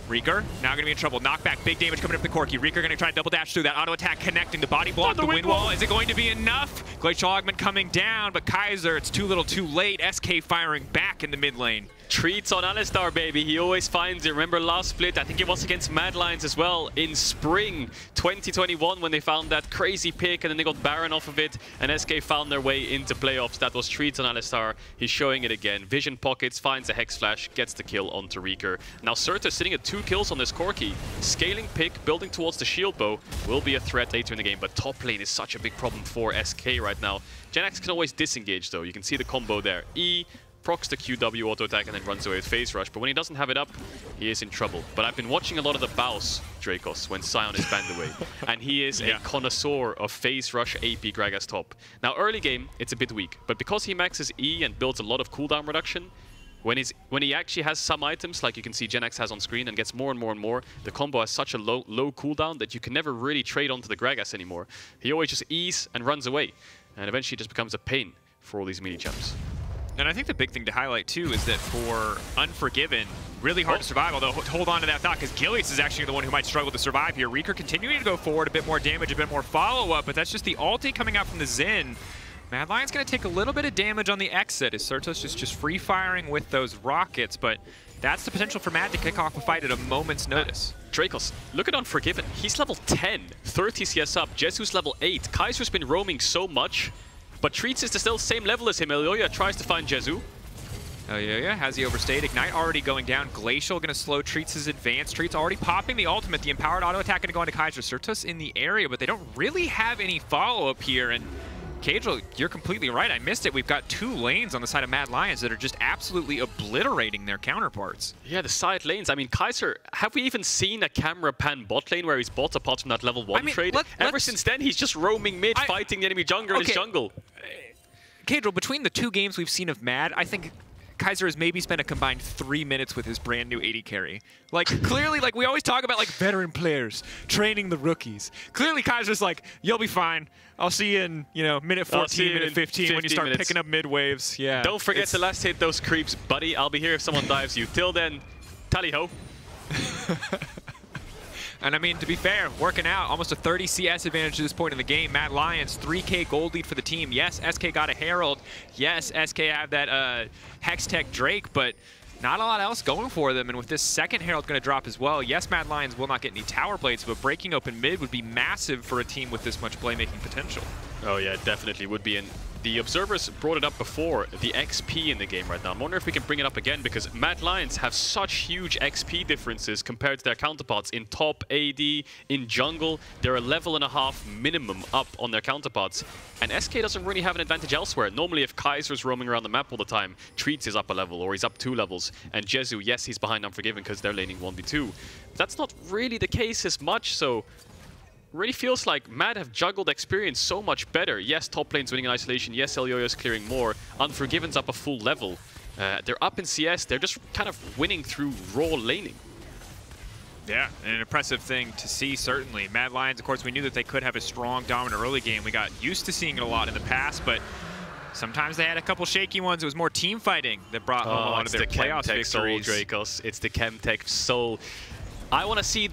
Reeker now going to be in trouble. Knockback, big damage coming up the Corki. Reeker going to try and double dash through that auto attack, connecting the body block, the wind wall. Is it going to be enough? Glacial Augment coming down, but Kaiser, it's too little too late. SK firing back in the mid lane. Treatz on Alistar, baby. He always finds it. Remember last split, I think it was against Mad Lions as well, in spring 2021 when they found that crazy pick and then they got Baron off of it and SK found their way into playoffs. That was Treatz on Alistar. He's showing it again. Vision pockets, finds a Hex Flash, gets the kill onto Reeker. Now Sertuss sitting at 2 kills on this Corki. Scaling pick, building towards the shield bow will be a threat later in the game, but top lane is such a big problem for SK right now. Jenax can always disengage though. You can see the combo there. E, procs the QW auto attack and then runs away with phase rush, but when he doesn't have it up, he is in trouble. But I've been watching a lot of the bows, Drakos, when Sion is banned away, and he is a connoisseur of phase rush AP Gragas top. Now early game, it's a bit weak, but because he maxes E and builds a lot of cooldown reduction, when he actually has some items, like you can see Jenax has on screen, and gets more and more and more, the combo has such a low cooldown that you can never really trade onto the Gragas anymore. He always just E's and runs away, and eventually just becomes a pain for all these melee champs. And I think the big thing to highlight, too, is that for Unforgiven, really hard to survive, although hold on to that thought, because Gilius is actually the one who might struggle to survive here. Reeker continuing to go forward, a bit more damage, a bit more follow-up, but that's just the ulti coming out from the Xin. Mad Lion's going to take a little bit of damage on the exit, as Sertuss is just free-firing with those rockets, but that's the potential for Mad to kick off a fight at a moment's notice. Drakos, look at Unforgiven. He's level 10, 30 CS up. Jezu's level 8. Kaiser's been roaming so much. But Treatz is still the same level as him. Elyoya tries to find Jezu. Elyoya has the overstayed. Ignite already going down. Glacial going to slow Treatz' advance. Treatz already popping the ultimate. The empowered auto attack going to go into Kaiser. Sertuss in the area, but they don't really have any follow-up here. And Caedrel, you're completely right. I missed it. We've got 2 lanes on the side of Mad Lions that are just absolutely obliterating their counterparts. Yeah, the side lanes. I mean, Kaiser, have we even seen a camera pan bot lane where he's bot apart from that level 1 trade? Ever since then, he's just roaming mid, fighting the enemy jungler in his jungle. Caedrel, between the 2 games we've seen of Mad, I think Kaiser has maybe spent a combined 3 minutes with his brand new AD carry. Like, clearly, like, we always talk about, like, veteran players training the rookies. Clearly, Kaiser's like, you'll be fine. I'll see you in, you know, minute 14, minute 15 when you start picking up mid waves. Yeah. Don't forget to last hit those creeps, buddy. I'll be here if someone dives you. Till then, tally-ho. And I mean, to be fair, working out, almost a 30 CS advantage to this point in the game. Mad Lions, 3K gold lead for the team. Yes, SK got a Herald. Yes, SK have that Hextech Drake, but not a lot else going for them. And with this second Herald going to drop as well, yes, Mad Lions will not get any tower plates, but breaking open mid would be massive for a team with this much playmaking potential. Oh yeah, it definitely would be. And the observers brought it up before, the XP in the game right now. I wonder if we can bring it up again, because Mad Lions have such huge XP differences compared to their counterparts in top AD, in jungle. They're a level and a half minimum up on their counterparts. And SK doesn't really have an advantage elsewhere. Normally, if Kaiser's roaming around the map all the time, Treatz is up a level, or he's up 2 levels. And Jezu, yes, he's behind Unforgiven because they're laning 1v2. That's not really the case as much, so really feels like Mad have juggled experience so much better. Yes, top lane's winning in isolation. Yes, Elyoya's clearing more. Unforgiven's up a full level. They're up in CS. They're just kind of winning through raw laning. Yeah, an impressive thing to see, certainly. Mad Lions, of course, we knew that they could have a strong, dominant early game. We got used to seeing it a lot in the past, but sometimes they had a couple shaky ones. It was more team fighting that brought home a lot of their playoff victories. Soul, Drakos. It's the Chemtech soul. I want to see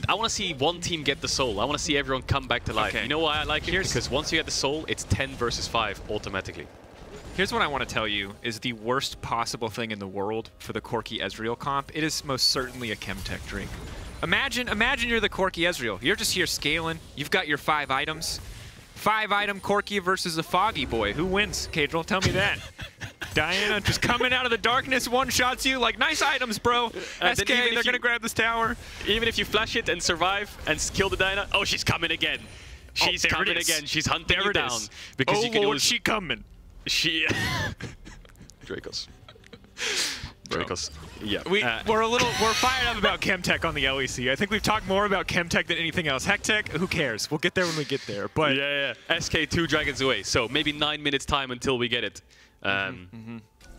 I want to see one team get the soul. I want to see everyone come back to life. Okay. You know why I like it? Because once you get the soul, it's 10 versus 5 automatically. Here's what I want to tell you is the worst possible thing in the world for the Corki Ezreal comp. It is most certainly a Chemtech drink. Imagine you're the Corki Ezreal. You're just here scaling. You've got your 5 items. 5-item Corki versus a Foggy Boy. Who wins, Caedrel? Tell me that. Diana just coming out of the darkness, one-shots you like, nice items, bro. SK, they're going to grab this tower. Even if you flash it and survive and kill the Diana, oh, she's coming again. She's coming again. She's hunting you down. Because you can Lord, she coming. She... Drakos. Drakos. Yeah. We're fired up about Chemtech on the LEC. I think we've talked more about Chemtech than anything else. Hectech, who cares? We'll get there when we get there. But yeah. SK 2 dragons away. So maybe 9 minutes time until we get it.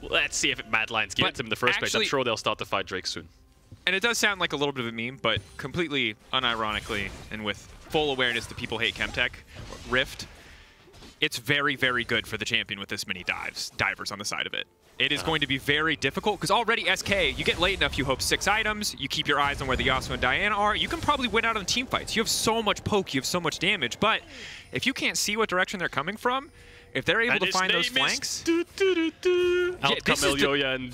Let's see if Mad Lions give it to them in the first place. I'm sure they'll start to fight Drake soon. And it does sound like a little bit of a meme, but completely unironically and with full awareness that people hate Chemtech, Rift, it's very, very good for the champion with this many divers on the side of it. It is going to be very difficult because already SK, you get late enough, you hope 6 items, you keep your eyes on where the Yasuo and Diana are, you can probably win out on team fights. You have so much poke, you have so much damage, but if you can't see what direction they're coming from, if they're able to find those flanks... Out come Elyoya and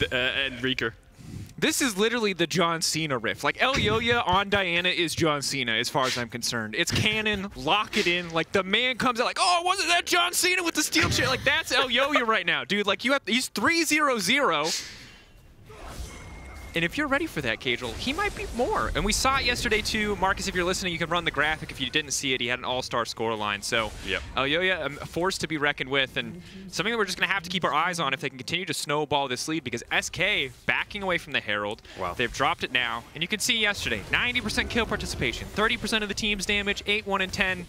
Reeker. This is literally the John Cena riff. Like, Elyoya on Diana is John Cena, as far as I'm concerned. It's canon, lock it in. Like, the man comes out like, oh, wasn't that John Cena with the steel chair? Like, that's Elyoya right now, dude. Like, he's 3-0-0. And if you're ready for that, Caedrel, he might be more. And we saw it yesterday, too. Marcus, if you're listening, you can run the graphic. If you didn't see it, he had an all-star scoreline. So, Elyoya, a force to be reckoned with, and something that we're just going to have to keep our eyes on if they can continue to snowball this lead, because SK backing away from the Herald. Wow. They've dropped it now. And you can see yesterday, 90% kill participation, 30% of the team's damage, 8-1-10.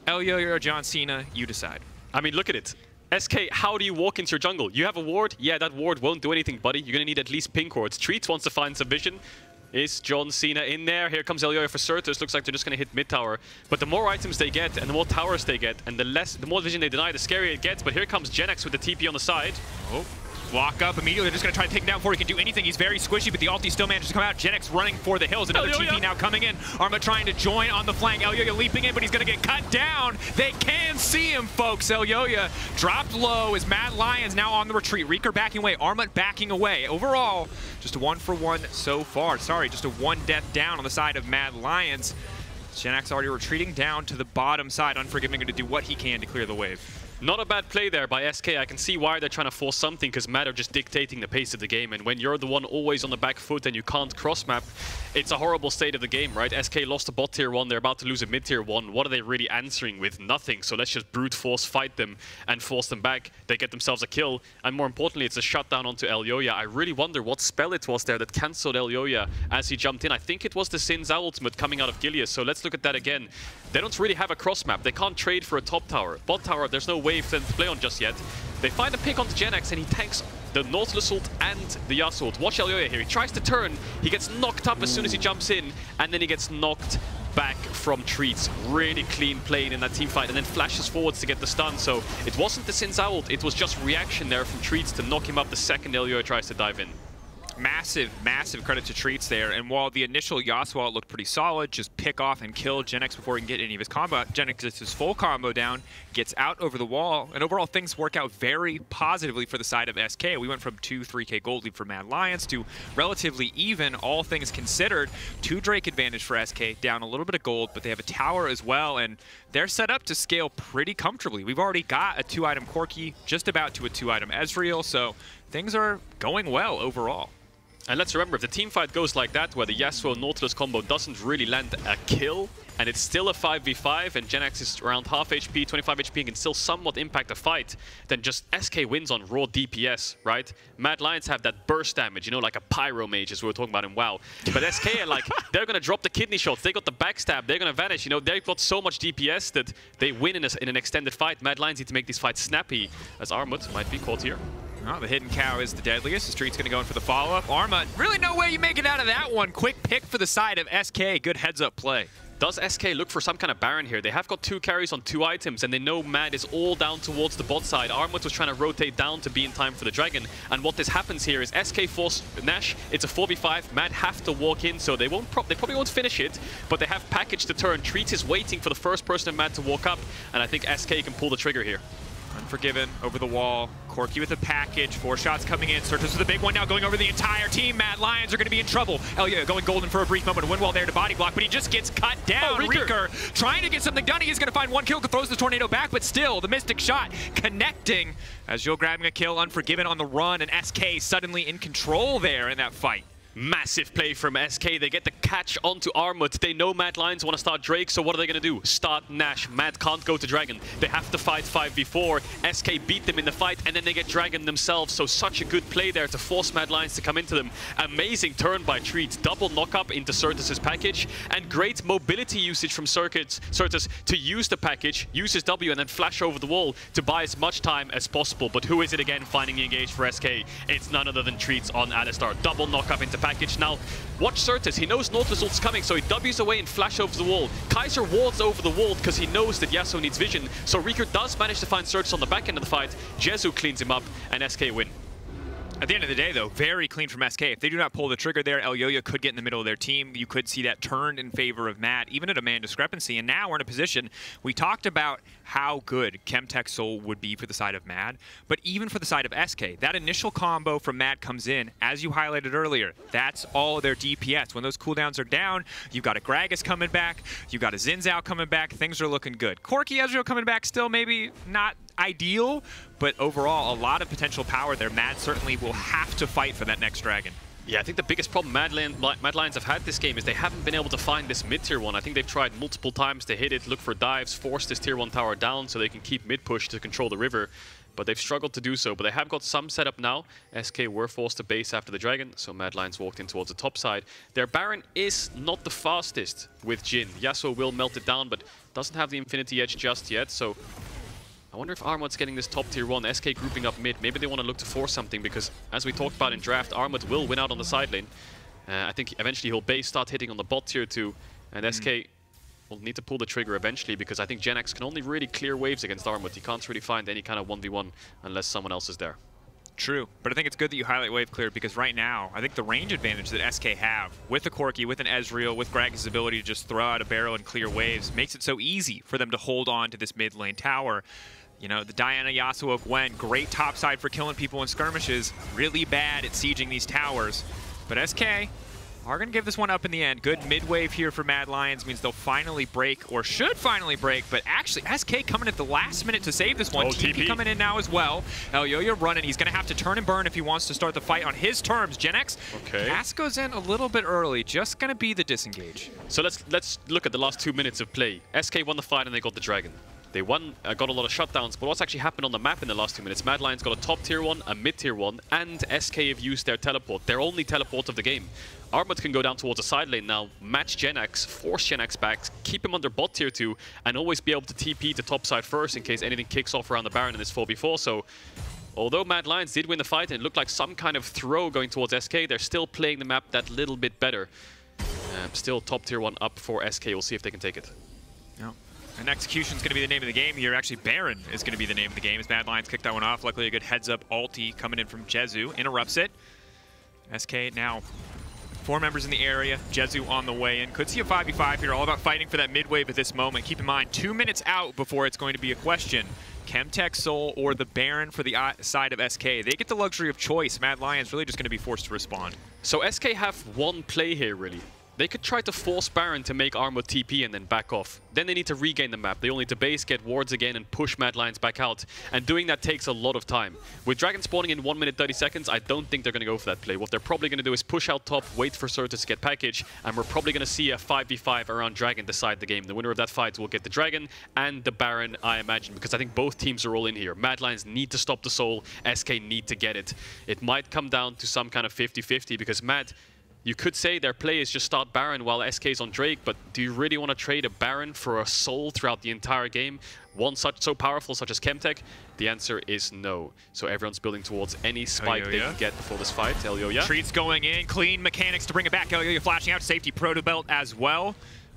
Elyoya or John Cena, you decide. I mean, look at it. SK, how do you walk into your jungle? You have a ward? Yeah, that ward won't do anything, buddy. You're going to need at least pink wards. Treatz wants to find some vision. Is John Cena in there? Here comes Elyoya for Sertuss. Looks like they're just going to hit mid-tower. But the more items they get and the more towers they get and the more vision they deny, the scarier it gets. But here comes Jenax with the TP on the side. Oh. Walk up immediately. They're just going to try to take him down before he can do anything. He's very squishy, but the ulti still manages to come out. Jenax running for the hills. Another TP now coming in. Armut trying to join on the flank. Elyoya leaping in, but he's going to get cut down. They can see him, folks. Elyoya dropped low as Mad Lions now on the retreat. Reeker backing away. Armut backing away. Overall, just a 1-for-1 so far. Sorry, just a 1 death down on the side of Mad Lions. Jenax already retreating down to the bottom side. Unforgiving going to do what he can to clear the wave. Not a bad play there by SK. I can see why they're trying to force something, because Mad are just dictating the pace of the game. And when you're the one always on the back foot and you can't cross-map, it's a horrible state of the game, right? SK lost a bot tier 1. They're about to lose a mid tier 1. What are they really answering with? Nothing. So let's just brute force fight them and force them back. They get themselves a kill. And more importantly, it's a shutdown onto Elyoya. I really wonder what spell it was there that cancelled Elyoya as he jumped in. I think it was the Sin's ultimate coming out of Gilius. So let's look at that again. They don't really have a cross-map. They can't trade for a top tower. Bot tower, there's no wave for them to play on just yet. They find a pick onto Jenax and he tanks the Nautilus ult and the Yasuo ult. Watch Elyoya here. He tries to turn. He gets knocked up as soon as he jumps in, and then he gets knocked back from Treatz. Really clean playing in that team fight, and then flashes forwards to get the stun. So it wasn't the Sin's ult. It was just reaction there from Treatz to knock him up the second Elyoya tries to dive in. Massive, massive credit to Treatz there. And while the initial Yasuo looked pretty solid, just pick off and kill Jenax before he can get any of his combo. Jenax gets his full combo down, gets out over the wall, and overall things work out very positively for the side of SK. We went from 2-3k gold lead for Mad Lions to relatively even, all things considered. 2 Drake advantage for SK, down a little bit of gold, but they have a tower as well, and they're set up to scale pretty comfortably. We've already got a 2-item Corki, just about to a 2-item Ezreal, so things are going well overall. And let's remember, if the team fight goes like that, where the Yasuo Nautilus combo doesn't really land a kill, and it's still a 5v5, and Jenax is around half HP, 25 HP, and can still somewhat impact the fight, then just SK wins on raw DPS, right? Mad Lions have that burst damage, you know, like a Pyro Mage, as we were talking about in WoW. But SK are like, they're going to drop the kidney shots, they got the backstab, they're going to vanish, you know, they've got so much DPS that they win in an extended fight. Mad Lions need to make these fights snappy, as Armut might be caught here. Oh, the hidden cow is the deadliest. The Street's going to go in for the follow-up. Armut, really no way you make it out of that one. Quick pick for the side of SK. Good heads-up play. Does SK look for some kind of Baron here? They have got 2 carries on 2 items, and they know Mad is all down towards the bot side. Armut was trying to rotate down to be in time for the Dragon, and what this happens here is SK force Nash. It's a 4v5. Mad have to walk in, so they probably won't finish it, but they have package to turn. Treatz is waiting for the first person of Mad to walk up, and I think SK can pull the trigger here. Unforgiven over the wall. Corki with a package. 4 shots coming in. Sertuss with a big one now going over the entire team. Mad Lions are going to be in trouble. Elyoya going golden for a brief moment. Windwall there to body block, but he just gets cut down. Reeker trying to get something done. He is going to find 1 kill, throws the tornado back, but still the Mystic shot connecting. Ezreal grabbing a kill. Unforgiven on the run, and SK suddenly in control there in that fight. Massive play from SK. They get the catch onto Armut. They know Mad Lions want to start Drake, so what are they going to do? Start Nash. Mad can't go to Dragon. They have to fight 5v4. SK beat them in the fight, and then they get Dragon themselves. So such a good play there to force Mad Lions to come into them. Amazing turn by Treatz. Double knock-up into Sertuss' package, and great mobility usage from Sertuss to use the package, use his W, and then flash over the wall to buy as much time as possible. But who is it again finding the engage for SK? It's none other than Treatz on Alistar. Double knock-up into package. Now, watch Sertuss. He knows Nautilus ult's coming, so he W's away and flash over the wall. Kaiser wards over the wall because he knows that Yasuo needs vision. So Reeker does manage to find Sertuss on the back end of the fight. Jezu cleans him up, and SK win. At the end of the day, though, very clean from SK. If they do not pull the trigger there, Elyoya could get in the middle of their team. You could see that turned in favor of Mad, even at a man discrepancy. And now we're in a position, we talked about how good Chemtech Soul would be for the side of Mad, but even for the side of SK, that initial combo from Mad comes in, as you highlighted earlier, that's all their DPS. When those cooldowns are down, you've got a Gragas coming back, you've got a Zhao coming back, things are looking good. Corki Ezreal coming back, still maybe not ideal, but overall, a lot of potential power there. Mad certainly will have to fight for that next Dragon. Yeah, I think the biggest problem Mad Lions have had this game is they haven't been able to find this mid-tier 1. I think they've tried multiple times to hit it, look for dives, force this tier 1 tower down so they can keep mid-push to control the river. But they've struggled to do so. But they have got some setup now. SK were forced to base after the Dragon, so Mad Lions walked in towards the top side. Their Baron is not the fastest with Jhin. Yasuo will melt it down, but doesn't have the Infinity Edge just yet, so I wonder if Armut's getting this top tier 1, SK grouping up mid. Maybe they want to look to force something, because as we talked about in draft, Armut will win out on the side lane. I think eventually he'll base, start hitting on the bot tier 2, and SK will need to pull the trigger eventually, because I think Jenax can only really clear waves against Armut. He can't really find any kind of 1v1 unless someone else is there. True, but I think it's good that you highlight wave clear, because right now, I think the range advantage that SK have with a Corki, with an Ezreal, with Gragas' ability to just throw out a barrel and clear waves, makes it so easy for them to hold on to this mid lane tower. You know, the Diana, Yasuo, Gwen, great topside for killing people in skirmishes, really bad at sieging these towers. But SK are going to give this one up in the end. Good mid-wave here for Mad Lions means they'll finally break, or should finally break, but actually SK coming at the last minute to save this one. TP coming in now as well. Elyoya running. He's going to have to turn and burn if he wants to start the fight on his terms. Jenax, Cast goes in a little bit early, just going to be the disengage. So let's look at the last 2 minutes of play. SK won the fight and they got the Dragon. They won, got a lot of shutdowns, but what's actually happened on the map in the last 2 minutes? Mad Lions got a top tier 1, a mid tier 1, and SK have used their teleport, their only teleport of the game. Armut can go down towards the side lane now, match Jenax, force Jenax back, keep him under bot tier 2, and always be able to TP to top side first in case anything kicks off around the Baron in this 4v4. So, although Mad Lions did win the fight and it looked like some kind of throw going towards SK, they're still playing the map that little bit better. Still top tier 1 up for SK. We'll see if they can take it. Yeah. And execution's going to be the name of the game here. Actually, Baron is going to be the name of the game as Mad Lions kick that one off. Luckily, a good heads-up ulti coming in from Jezu. Interrupts it. SK now 4 members in the area. Jezu on the way in. Could see a 5v5 here. All about fighting for that mid-wave at this moment. Keep in mind, 2 minutes out before it's going to be a question. Chemtech Soul or the Baron for the side of SK. They get the luxury of choice. Mad Lions really just going to be forced to respond. So SK have one play here, really. They could try to force Baron to make Armut TP and then back off. Then they need to regain the map. They all need to base, get wards again, and push Mad Lions back out. And doing that takes a lot of time. With Dragon spawning in 1 minute 30 seconds, I don't think they're going to go for that play. What they're probably going to do is push out top, wait for Sertuss to get package, and we're probably going to see a 5v5 around Dragon decide the game. The winner of that fight will get the Dragon and the Baron, I imagine, because I think both teams are all in here. Mad Lions need to stop the Soul, SK need to get it. It might come down to some kind of 50-50, because Mad, you could say their play is just start Baron while SK is on Drake, but do you really want to trade a Baron for a Soul throughout the entire game? One so powerful such as Chemtech? The answer is no. So everyone's building towards any spike they can get before this fight. Elyoya. Treatz going in, clean mechanics to bring it back. Elyoya flashing out, safety proto belt as well.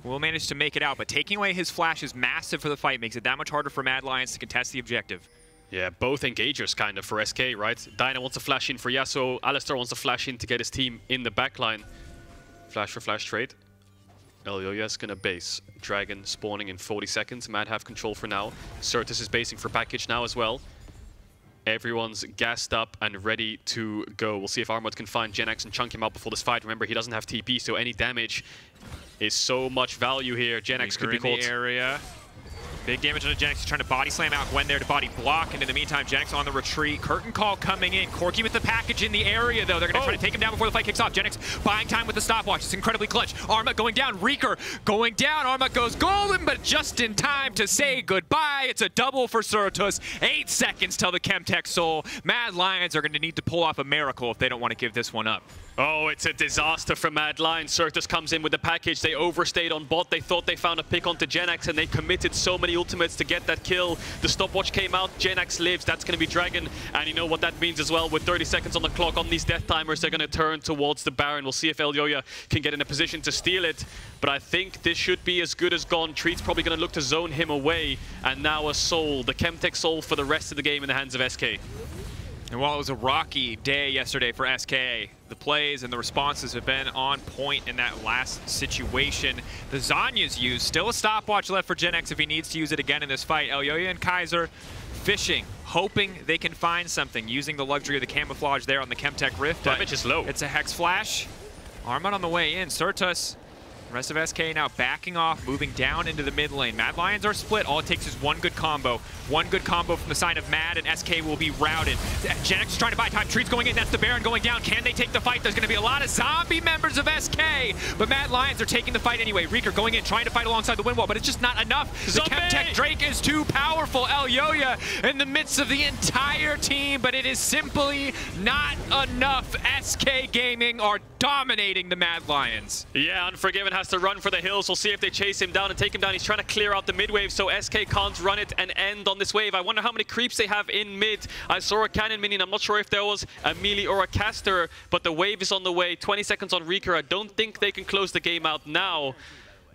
will manage to make it out, but taking away his flash is massive for the fight, makes it that much harder for Mad Lions to contest the objective. Yeah, both engagers kind of for SK, right? Dyna wants to flash in for Yasuo, Alistar wants to flash in to get his team in the backline. Flash for flash trade. Elyoya's gonna base. Dragon spawning in 40 seconds. Mad have control for now. Sertuss is basing for package now as well. Everyone's gassed up and ready to go. We'll see if Armut can find Jenax and chunk him out before this fight. Remember, he doesn't have TP, so any damage is so much value here. Jenax could be caught. In the area. Big damage on Jenax. He's trying to body slam out Gwen there to body block. And in the meantime, Jenax on the retreat. Curtain call coming in. Corki with the package in the area, though. They're going to try to take him down before the fight kicks off. Jenax buying time with the stopwatch. It's incredibly clutch. Armut going down. Reeker going down. Armut goes golden, but just in time to say goodbye. It's a double for Sertuss. 8 seconds till the Chemtech Soul. Mad Lions are going to need to pull off a miracle if they don't want to give this one up. Oh, it's a disaster for Mad Lions. Sertuss comes in with the package. They overstayed on bot. They thought they found a pick onto Jenax, and they committed so many ultimates to get that kill. The stopwatch came out. Jenax lives. That's going to be Dragon. And you know what that means as well. With 30 seconds on the clock on these death timers, they're going to turn towards the Baron. We'll see if Elyoya can get in a position to steal it. But I think this should be as good as gone. Treatz probably going to look to zone him away. And now a soul. The Chemtech Soul for the rest of the game in the hands of SK. And while it was a rocky day yesterday for SK, the plays and the responses have been on point in that last situation. The Zhonya's used. Still a stopwatch left for Jenax if he needs to use it again in this fight. Elyoya and Kaiser fishing, hoping they can find something, using the luxury of the camouflage there on the Chemtech Rift. Damage is low. It's a Hex Flash. Armut on the way in. Sertuss. The rest of SK now backing off, moving down into the mid lane. Mad Lions are split. All it takes is one good combo. One good combo from the side of Mad, and SK will be routed. Jenax is trying to buy time. Treatz going in. That's the Baron going down. Can they take the fight? There's going to be a lot of zombie members of SK, but Mad Lions are taking the fight anyway. Reeker going in, trying to fight alongside the wind wall, but it's just not enough. Zombie! The Chemtech Drake is too powerful. Elyoya in the midst of the entire team, but it is simply not enough. SK Gaming are dominating the Mad Lions. Yeah, Unforgiven has to run for the hills. We'll see if they chase him down and take him down. He's trying to clear out the mid wave, so SK can't run it and end on this wave. I wonder how many creeps they have in mid. I saw a cannon minion. I'm not sure if there was a melee or a caster, but the wave is on the way. 20 seconds on Reeker. I don't think they can close the game out now.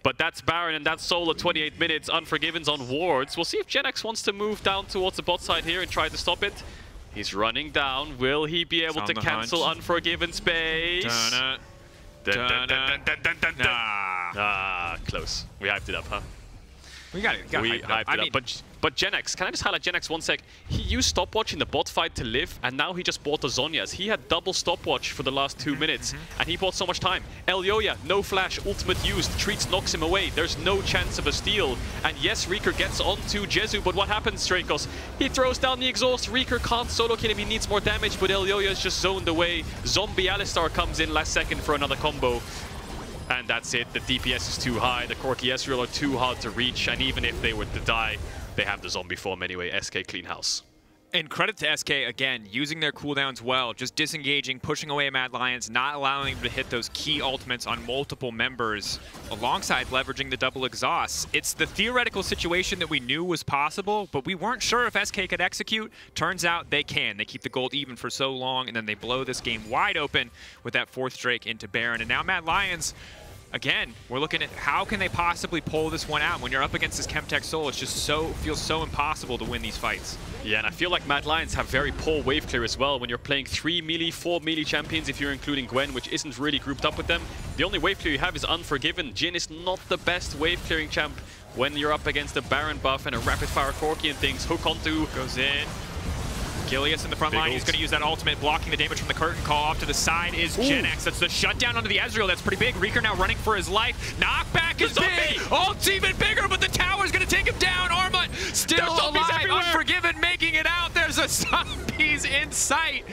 But that's Baron and that's Soul at 28 minutes. Unforgiven's on wards. We'll see if Jenax wants to move down towards the bot side here and try to stop it. He's running down. Will he be able to cancel Unforgiven space? Close. We hyped it up, huh? We got it. We hyped it up. But Jenax, can I just highlight Jenax 1 sec? He used stopwatch in the bot fight to live, and now he just bought the Zhonya's. He had double stopwatch for the last 2 minutes, and he bought so much time. Elyoya, no flash, ultimate used. Treatz knocks him away. There's no chance of a steal. And yes, Reeker gets onto Jezu, but what happens, Drakos? He throws down the exhaust. Reeker can't solo kill him. He needs more damage, but Elyoya is just zoned away. Zombie Alistar comes in last second for another combo. And that's it. The DPS is too high. The Corki Ezreal are too hard to reach. And even if they were to die, they have the zombie form anyway. SK clean house. And credit to SK, again, using their cooldowns well, just disengaging, pushing away Mad Lions, not allowing them to hit those key ultimates on multiple members, alongside leveraging the double exhausts. It's the theoretical situation that we knew was possible, but we weren't sure if SK could execute. Turns out they can. They keep the gold even for so long, and then they blow this game wide open with that 4th Drake into Baron. And now Mad Lions, again, we're looking at how can they possibly pull this one out. When you're up against this Chemtech Soul, it's just feels so impossible to win these fights. Yeah, and I feel like Mad Lions have very poor wave clear as well when you're playing 3 melee, 4 melee champions if you're including Gwen, which isn't really grouped up with them. The only wave clear you have is Unforgiven. Jhin is not the best wave clearing champ when you're up against a Baron buff and a rapid fire Corki and things. Hook onto, goes in. Gilius in the front line. He's going to use that ultimate, blocking the damage from the curtain call. Off to the side is Jenax. That's the shutdown onto the Ezreal. That's pretty big. Reeker now running for his life. Knockback is big. Ult's even bigger, but the tower's going to take him down. Armut still alive. Everywhere. Unforgiven making it out. There's a zombies in sight.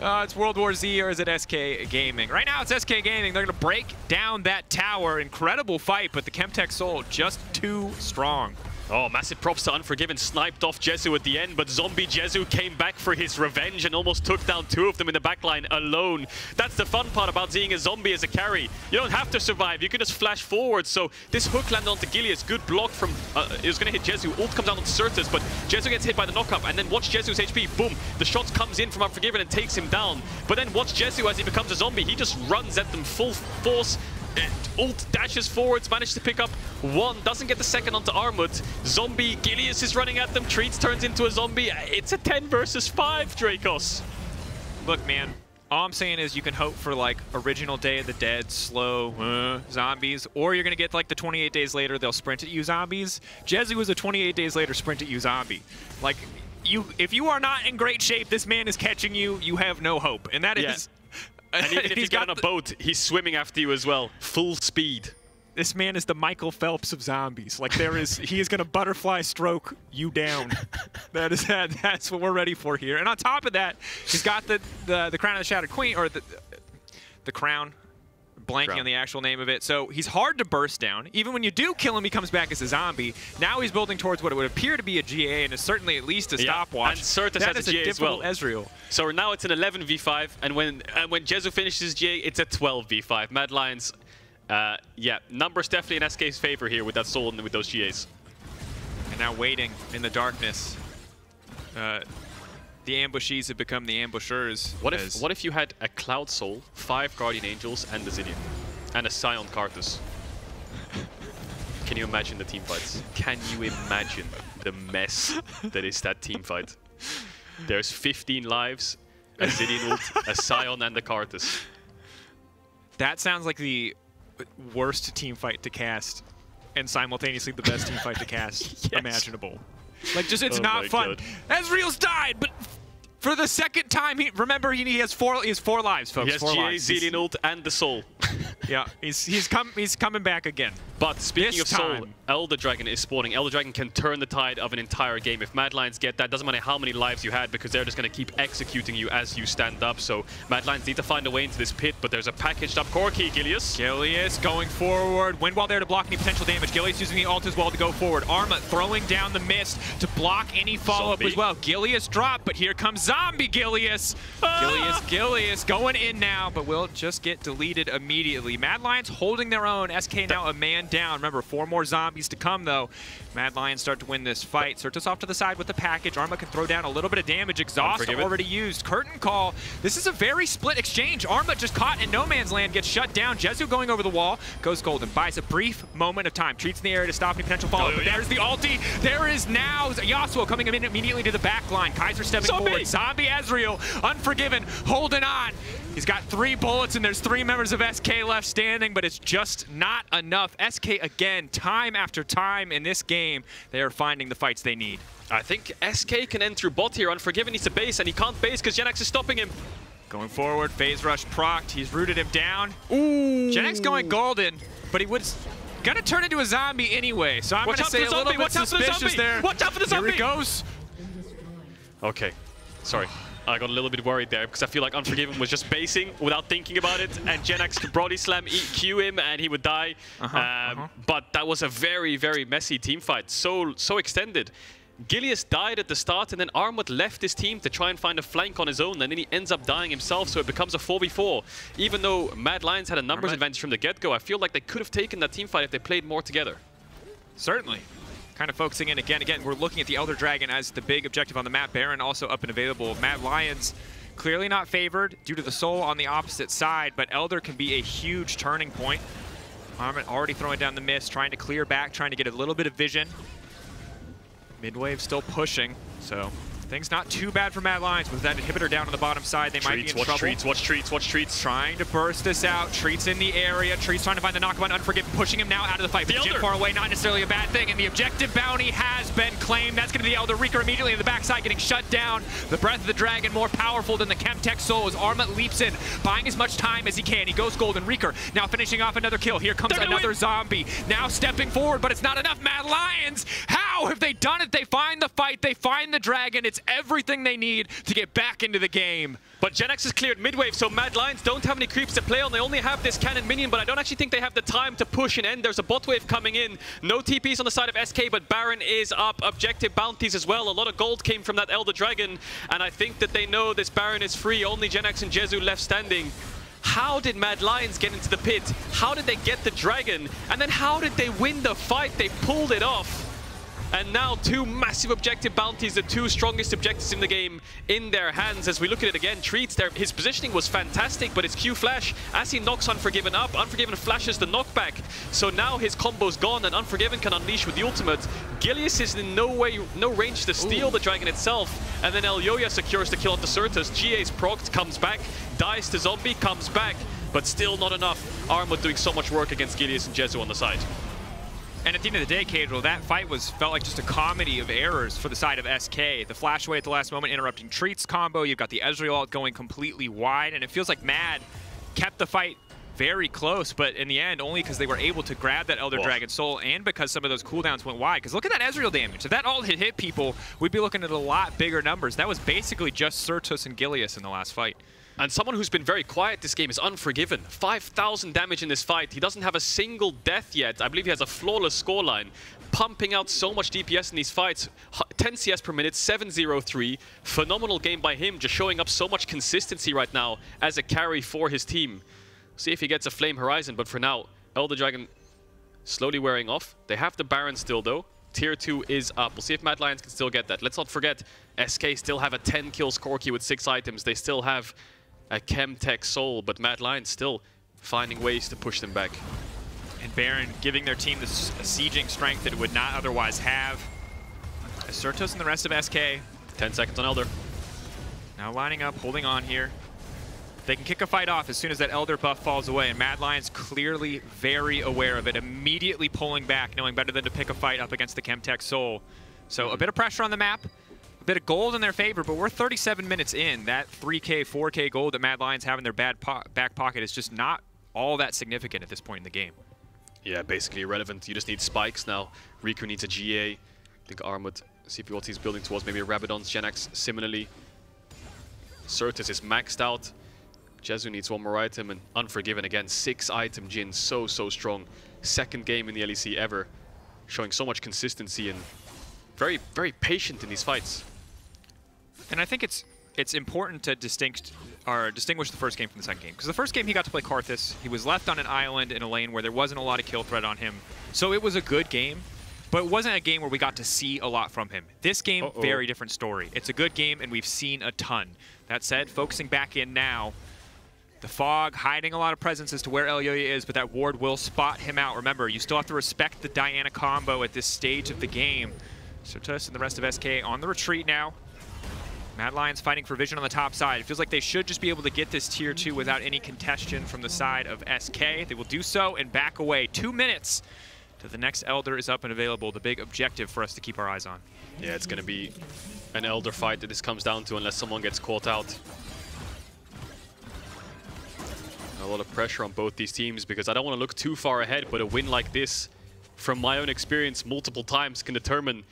It's World War Z, or is it SK Gaming? Right now it's SK Gaming. They're going to break down that tower. Incredible fight, but the Chemtech Soul just too strong. Oh, massive props to Unforgiven. Sniped off Jezu at the end, but zombie Jezu came back for his revenge and almost took down 2 of them in the backline alone. That's the fun part about seeing a zombie as a carry. You don't have to survive. You can just flash forward. So this hook landed onto Gilius. Good block from... it was going to hit Jezu. Ult comes down onto Sertuss, but Jezu gets hit by the knock-up. And then watch Jezu's HP. Boom. The shot comes in from Unforgiven and takes him down. But then watch Jezu as he becomes a zombie. He just runs at them full force. Ult dashes forwards, managed to pick up one, doesn't get the second onto Armut. Zombie, Gilius is running at them, Treatz turns into a zombie. It's a 10 versus 5, Drakos. Look, man, all I'm saying is you can hope for like original Day of the Dead, slow zombies, or you're going to get like the 28 days later, they'll sprint at you zombies. Jezu was a 28 days later sprint at you zombie. Like, if you are not in great shape, this man is catching you, you have no hope. And that is... And even if you get on a boat, he's swimming after you as well. Full speed. This man is the Michael Phelps of zombies. Like he is going to butterfly stroke you down. That's what we're ready for here. And on top of that, he's got the Crown of the Shattered Queen, or the Crown. Blanking on the actual name of it. So he's hard to burst down. Even when you do kill him, he comes back as a zombie. Now he's building towards what it would appear to be a GA, and is certainly at least a stopwatch. And Sertuss has a GA as well. Ezreal. So now it's an 11v5, and when Jezu finishes GA, it's a 12v5. Mad Lions, yeah, numbers definitely in SK's favor here with that soul and with those GAs. And now waiting in the darkness. The ambushees have become the ambushers. What if you had a Cloud Soul, 5 Guardian Angels, and the Zilean, and a Scion Karthus? Can you imagine the team fights? Can you imagine the mess that is that team fight? There's 15 lives, a Zilean ult, a Scion, and a Karthus. That sounds like the worst team fight to cast, and simultaneously the best team fight to cast imaginable. Like, just, it's not fun. Ezreal's died, but for the second time, remember he has four lives, folks. He has GA, Zilean ult, and the soul. Yeah, he's coming back again. But speaking of soul, Elder Dragon is spawning. Elder Dragon can turn the tide of an entire game. If Mad Lions get that, doesn't matter how many lives you had, because they're just going to keep executing you as you stand up. So Mad Lions need to find a way into this pit, but there's a packaged up Corki, Gilius. Gilius going forward. Wind Wall there to block any potential damage. Gilius using the ult as well to go forward. Armut throwing down the mist to block any follow-up as well. Gilius dropped, but here comes Zombie Gilius. Gilius going in now, but will just get deleted immediately. Mad Lions holding their own. SK now a man down. Remember, 4 more zombies to come, though. Mad Lions start to win this fight. Sertuss off to the side with the package. Armut can throw down a little bit of damage. Exhaust already used. Curtain Call. This is a very split exchange. Armut just caught in no man's land, gets shut down. Jezu going over the wall. Goes golden. Buys a brief moment of time. Treatz in the area to stop any potential follow-up. But there's the ulti. There is now Yasuo coming in immediately to the back line. Kaiser stepping forward. Zombie Ezreal. Unforgiven. Holding on. He's got 3 bullets, and there's 3 members of SK left standing, but it's just not enough. SK, again, time after time in this game, they are finding the fights they need. I think SK can end through bot here. Unforgiven needs to base, and he can't base because Jenax is stopping him. Going forward, phase rush procced. He's rooted him down. Ooh. Jenax going golden, but he was gonna turn into a zombie anyway, so I'm gonna say a little bit suspicious there. Watch out for the zombie! Here he goes. Okay, sorry. I got a little bit worried there because I feel like Unforgiven was just basing without thinking about it, and Jenax could body slam, Q him, and he would die. But that was a very, very messy team fight, so extended. Gilius died at the start, and then Armut left his team to try and find a flank on his own, and then he ends up dying himself, so it becomes a 4v4. Even though Mad Lions had a numbers advantage from the get-go, I feel like they could have taken that team fight if they played more together. Certainly. Kind of focusing in again, we're looking at the Elder Dragon as the big objective on the map. Baron also up and available. Mad Lions clearly not favored due to the soul on the opposite side, but Elder can be a huge turning point. Armut already throwing down the mist, trying to clear back, trying to get a little bit of vision. Midwave still pushing, so things not too bad for Mad Lions. With that inhibitor down on the bottom side, they might be in trouble. Watch Treatz. Trying to burst this out. Treatz in the area. Treatz trying to find the knock on Unforgiven, pushing him now out of the fight. But Jhin far away, not necessarily a bad thing. And the objective bounty has been claimed. That's going to be the Elder. Reeker immediately in the backside, getting shut down. The Breath of the Dragon more powerful than the Chemtech Soul as Armut leaps in, buying as much time as he can. He goes golden. Reeker now finishing off another kill. Here comes another zombie. Now stepping forward, but it's not enough. Mad Lions, how have they done it? They find the fight. They find the dragon. It's everything they need to get back into the game. But Jenax has cleared midwave, so Mad Lions don't have any creeps to play on. They only have this cannon minion, but I don't actually think they have the time to push and end. There's a bot wave coming in. No TPs on the side of SK, but Baron is up. Objective bounties as well. A lot of gold came from that Elder Dragon, and I think that they know this Baron is free. Only Jenax and Jezu left standing. How did Mad Lions get into the pit? How did they get the dragon? And then how did they win the fight? They pulled it off. And now 2 massive objective bounties, the 2 strongest objectives in the game, in their hands. As we look at it again, Treatz, his positioning was fantastic, but his Q flash, as he knocks Unforgiven up, Unforgiven flashes the knockback. So now his combo's gone and Unforgiven can unleash with the ultimate. Gilius is in no range to steal the dragon itself. And then Elyoya secures the kill on the Sertuss. GA's procced, comes back, dies to zombie, comes back, but still not enough. Armut doing so much work against Gilius and Jezu on the side. And at the end of the day, Caedrel, that fight felt like just a comedy of errors for the side of SK. The flash away at the last moment, interrupting Treatz combo. You've got the Ezreal ult going completely wide, and it feels like Mad kept the fight very close, but in the end, only because they were able to grab that Elder Dragon Soul and because some of those cooldowns went wide. Because look at that Ezreal damage. If that all hit people, we'd be looking at a lot bigger numbers. That was basically just Sertuss and Gilius in the last fight. And someone who's been very quiet this game is Unforgiven. 5,000 damage in this fight. He doesn't have a single death yet. I believe he has a flawless scoreline. Pumping out so much DPS in these fights. 10 CS per minute, 7-0-3. Phenomenal game by him, just showing up so much consistency right now as a carry for his team. See if he gets a Flame Horizon, but for now, Elder Dragon slowly wearing off. They have the Baron still though. Tier 2 is up. We'll see if Mad Lions can still get that. Let's not forget, SK still have a 10 kills Corki with 6 items. They still have a Chemtech Soul, but Mad Lions still finding ways to push them back. And Baron giving their team this sieging strength that it would not otherwise have. Sertuss and the rest of SK. 10 seconds on Elder. Now lining up, holding on here. They can kick a fight off as soon as that Elder buff falls away, and Mad Lions clearly very aware of it, immediately pulling back, knowing better than to pick a fight up against the Chemtech Soul. So a bit of pressure on the map. A bit of gold in their favor, but we're 37 minutes in. That 3K, 4K gold that Mad Lions have in their back pocket is just not all that significant at this point in the game. Yeah, basically irrelevant. You just need spikes now. Reeker needs a GA. I think Armut, see what he's building towards, maybe a Rabadon's Jenax similarly. Sertuss is maxed out. Jezu needs one more item, and Unforgiven again, 6 item Jhin, so strong. 2nd game in the LEC ever, showing so much consistency and very patient in these fights. And I think it's important to distinguish the first game from the second game. Because the first game he got to play Karthus. He was left on an island in a lane where there wasn't a lot of kill threat on him. So it was a good game, but it wasn't a game where we got to see a lot from him. This game, very different story. It's a good game and we've seen a ton. That said, focusing back in now, the fog hiding a lot of presence as to where Elyoya is, but that ward will spot him out. Remember, you still have to respect the Diana combo at this stage of the game. Sertuss and the rest of SK on the retreat now. Mad Lions fighting for vision on the top side. It feels like they should just be able to get this tier 2 without any contention from the side of SK. They will do so and back away. 2 minutes to the next Elder is up and available. The big objective for us to keep our eyes on. Yeah, it's going to be an Elder fight that this comes down to unless someone gets caught out. A lot of pressure on both these teams because I don't want to look too far ahead, but a win like this, from my own experience multiple times, can determine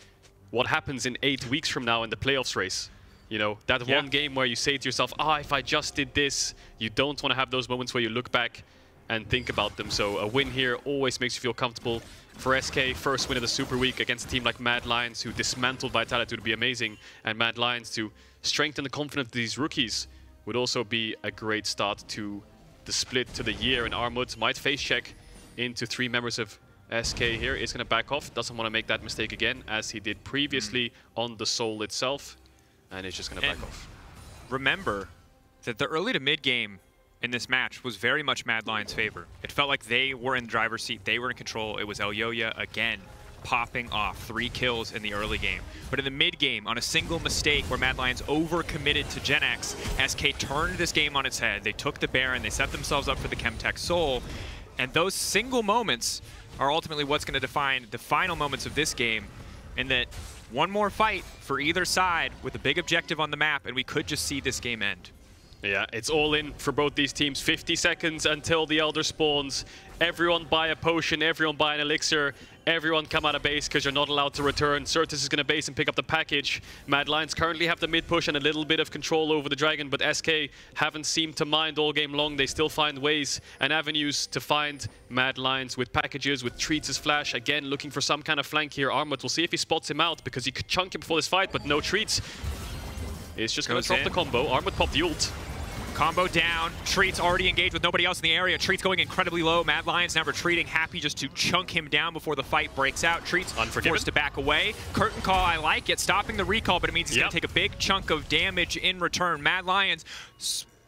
what happens in 8 weeks from now in the playoffs race. You know, that one game where you say to yourself, if I just did this, you don't want to have those moments where you look back and think about them. So a win here always makes you feel comfortable. For SK, first win of the Super Week against a team like Mad Lions, who dismantled Vitality, would be amazing. And Mad Lions to strengthen the confidence of these rookies would also be a great start to the split to the year. And Armut might face check into 3 members of SK here. Is going to back off. Doesn't want to make that mistake again, as he did previously on the Soul itself. And it's just going to back off. Remember that the early to mid game in this match was very much Mad Lions' favor. It felt like they were in the driver's seat. They were in control. It was Elyoya again popping off 3 kills in the early game. But in the mid game, on a single mistake where Mad Lions overcommitted to Jenax, SK turned this game on its head. They took the Baron. They set themselves up for the Chemtech Soul. And those single moments are ultimately what's going to define the final moments of this game, in that one more fight for either side with a big objective on the map, and we could just see this game end. Yeah, it's all in for both these teams. 50 seconds until the Elder spawns. Everyone buy a potion, everyone buy an elixir, everyone come out of base because you're not allowed to return. Sertuss is going to base and pick up the package. Mad Lions currently have the mid push and a little bit of control over the dragon, but SK haven't seemed to mind all game long. They still find ways and avenues to find Mad Lions with packages, with Treatz' flash. Again, looking for some kind of flank here. Armut will see if he spots him out because he could chunk him before this fight, but no Treatz. It's just going to drop the combo. Armut popped the ult. Combo down. Treatz already engaged with nobody else in the area. Treatz going incredibly low. Mad Lions now retreating, happy just to chunk him down before the fight breaks out. Treatz forced to back away. Curtain call, I like it. Stopping the recall, but it means he's going to take a big chunk of damage in return. Mad Lions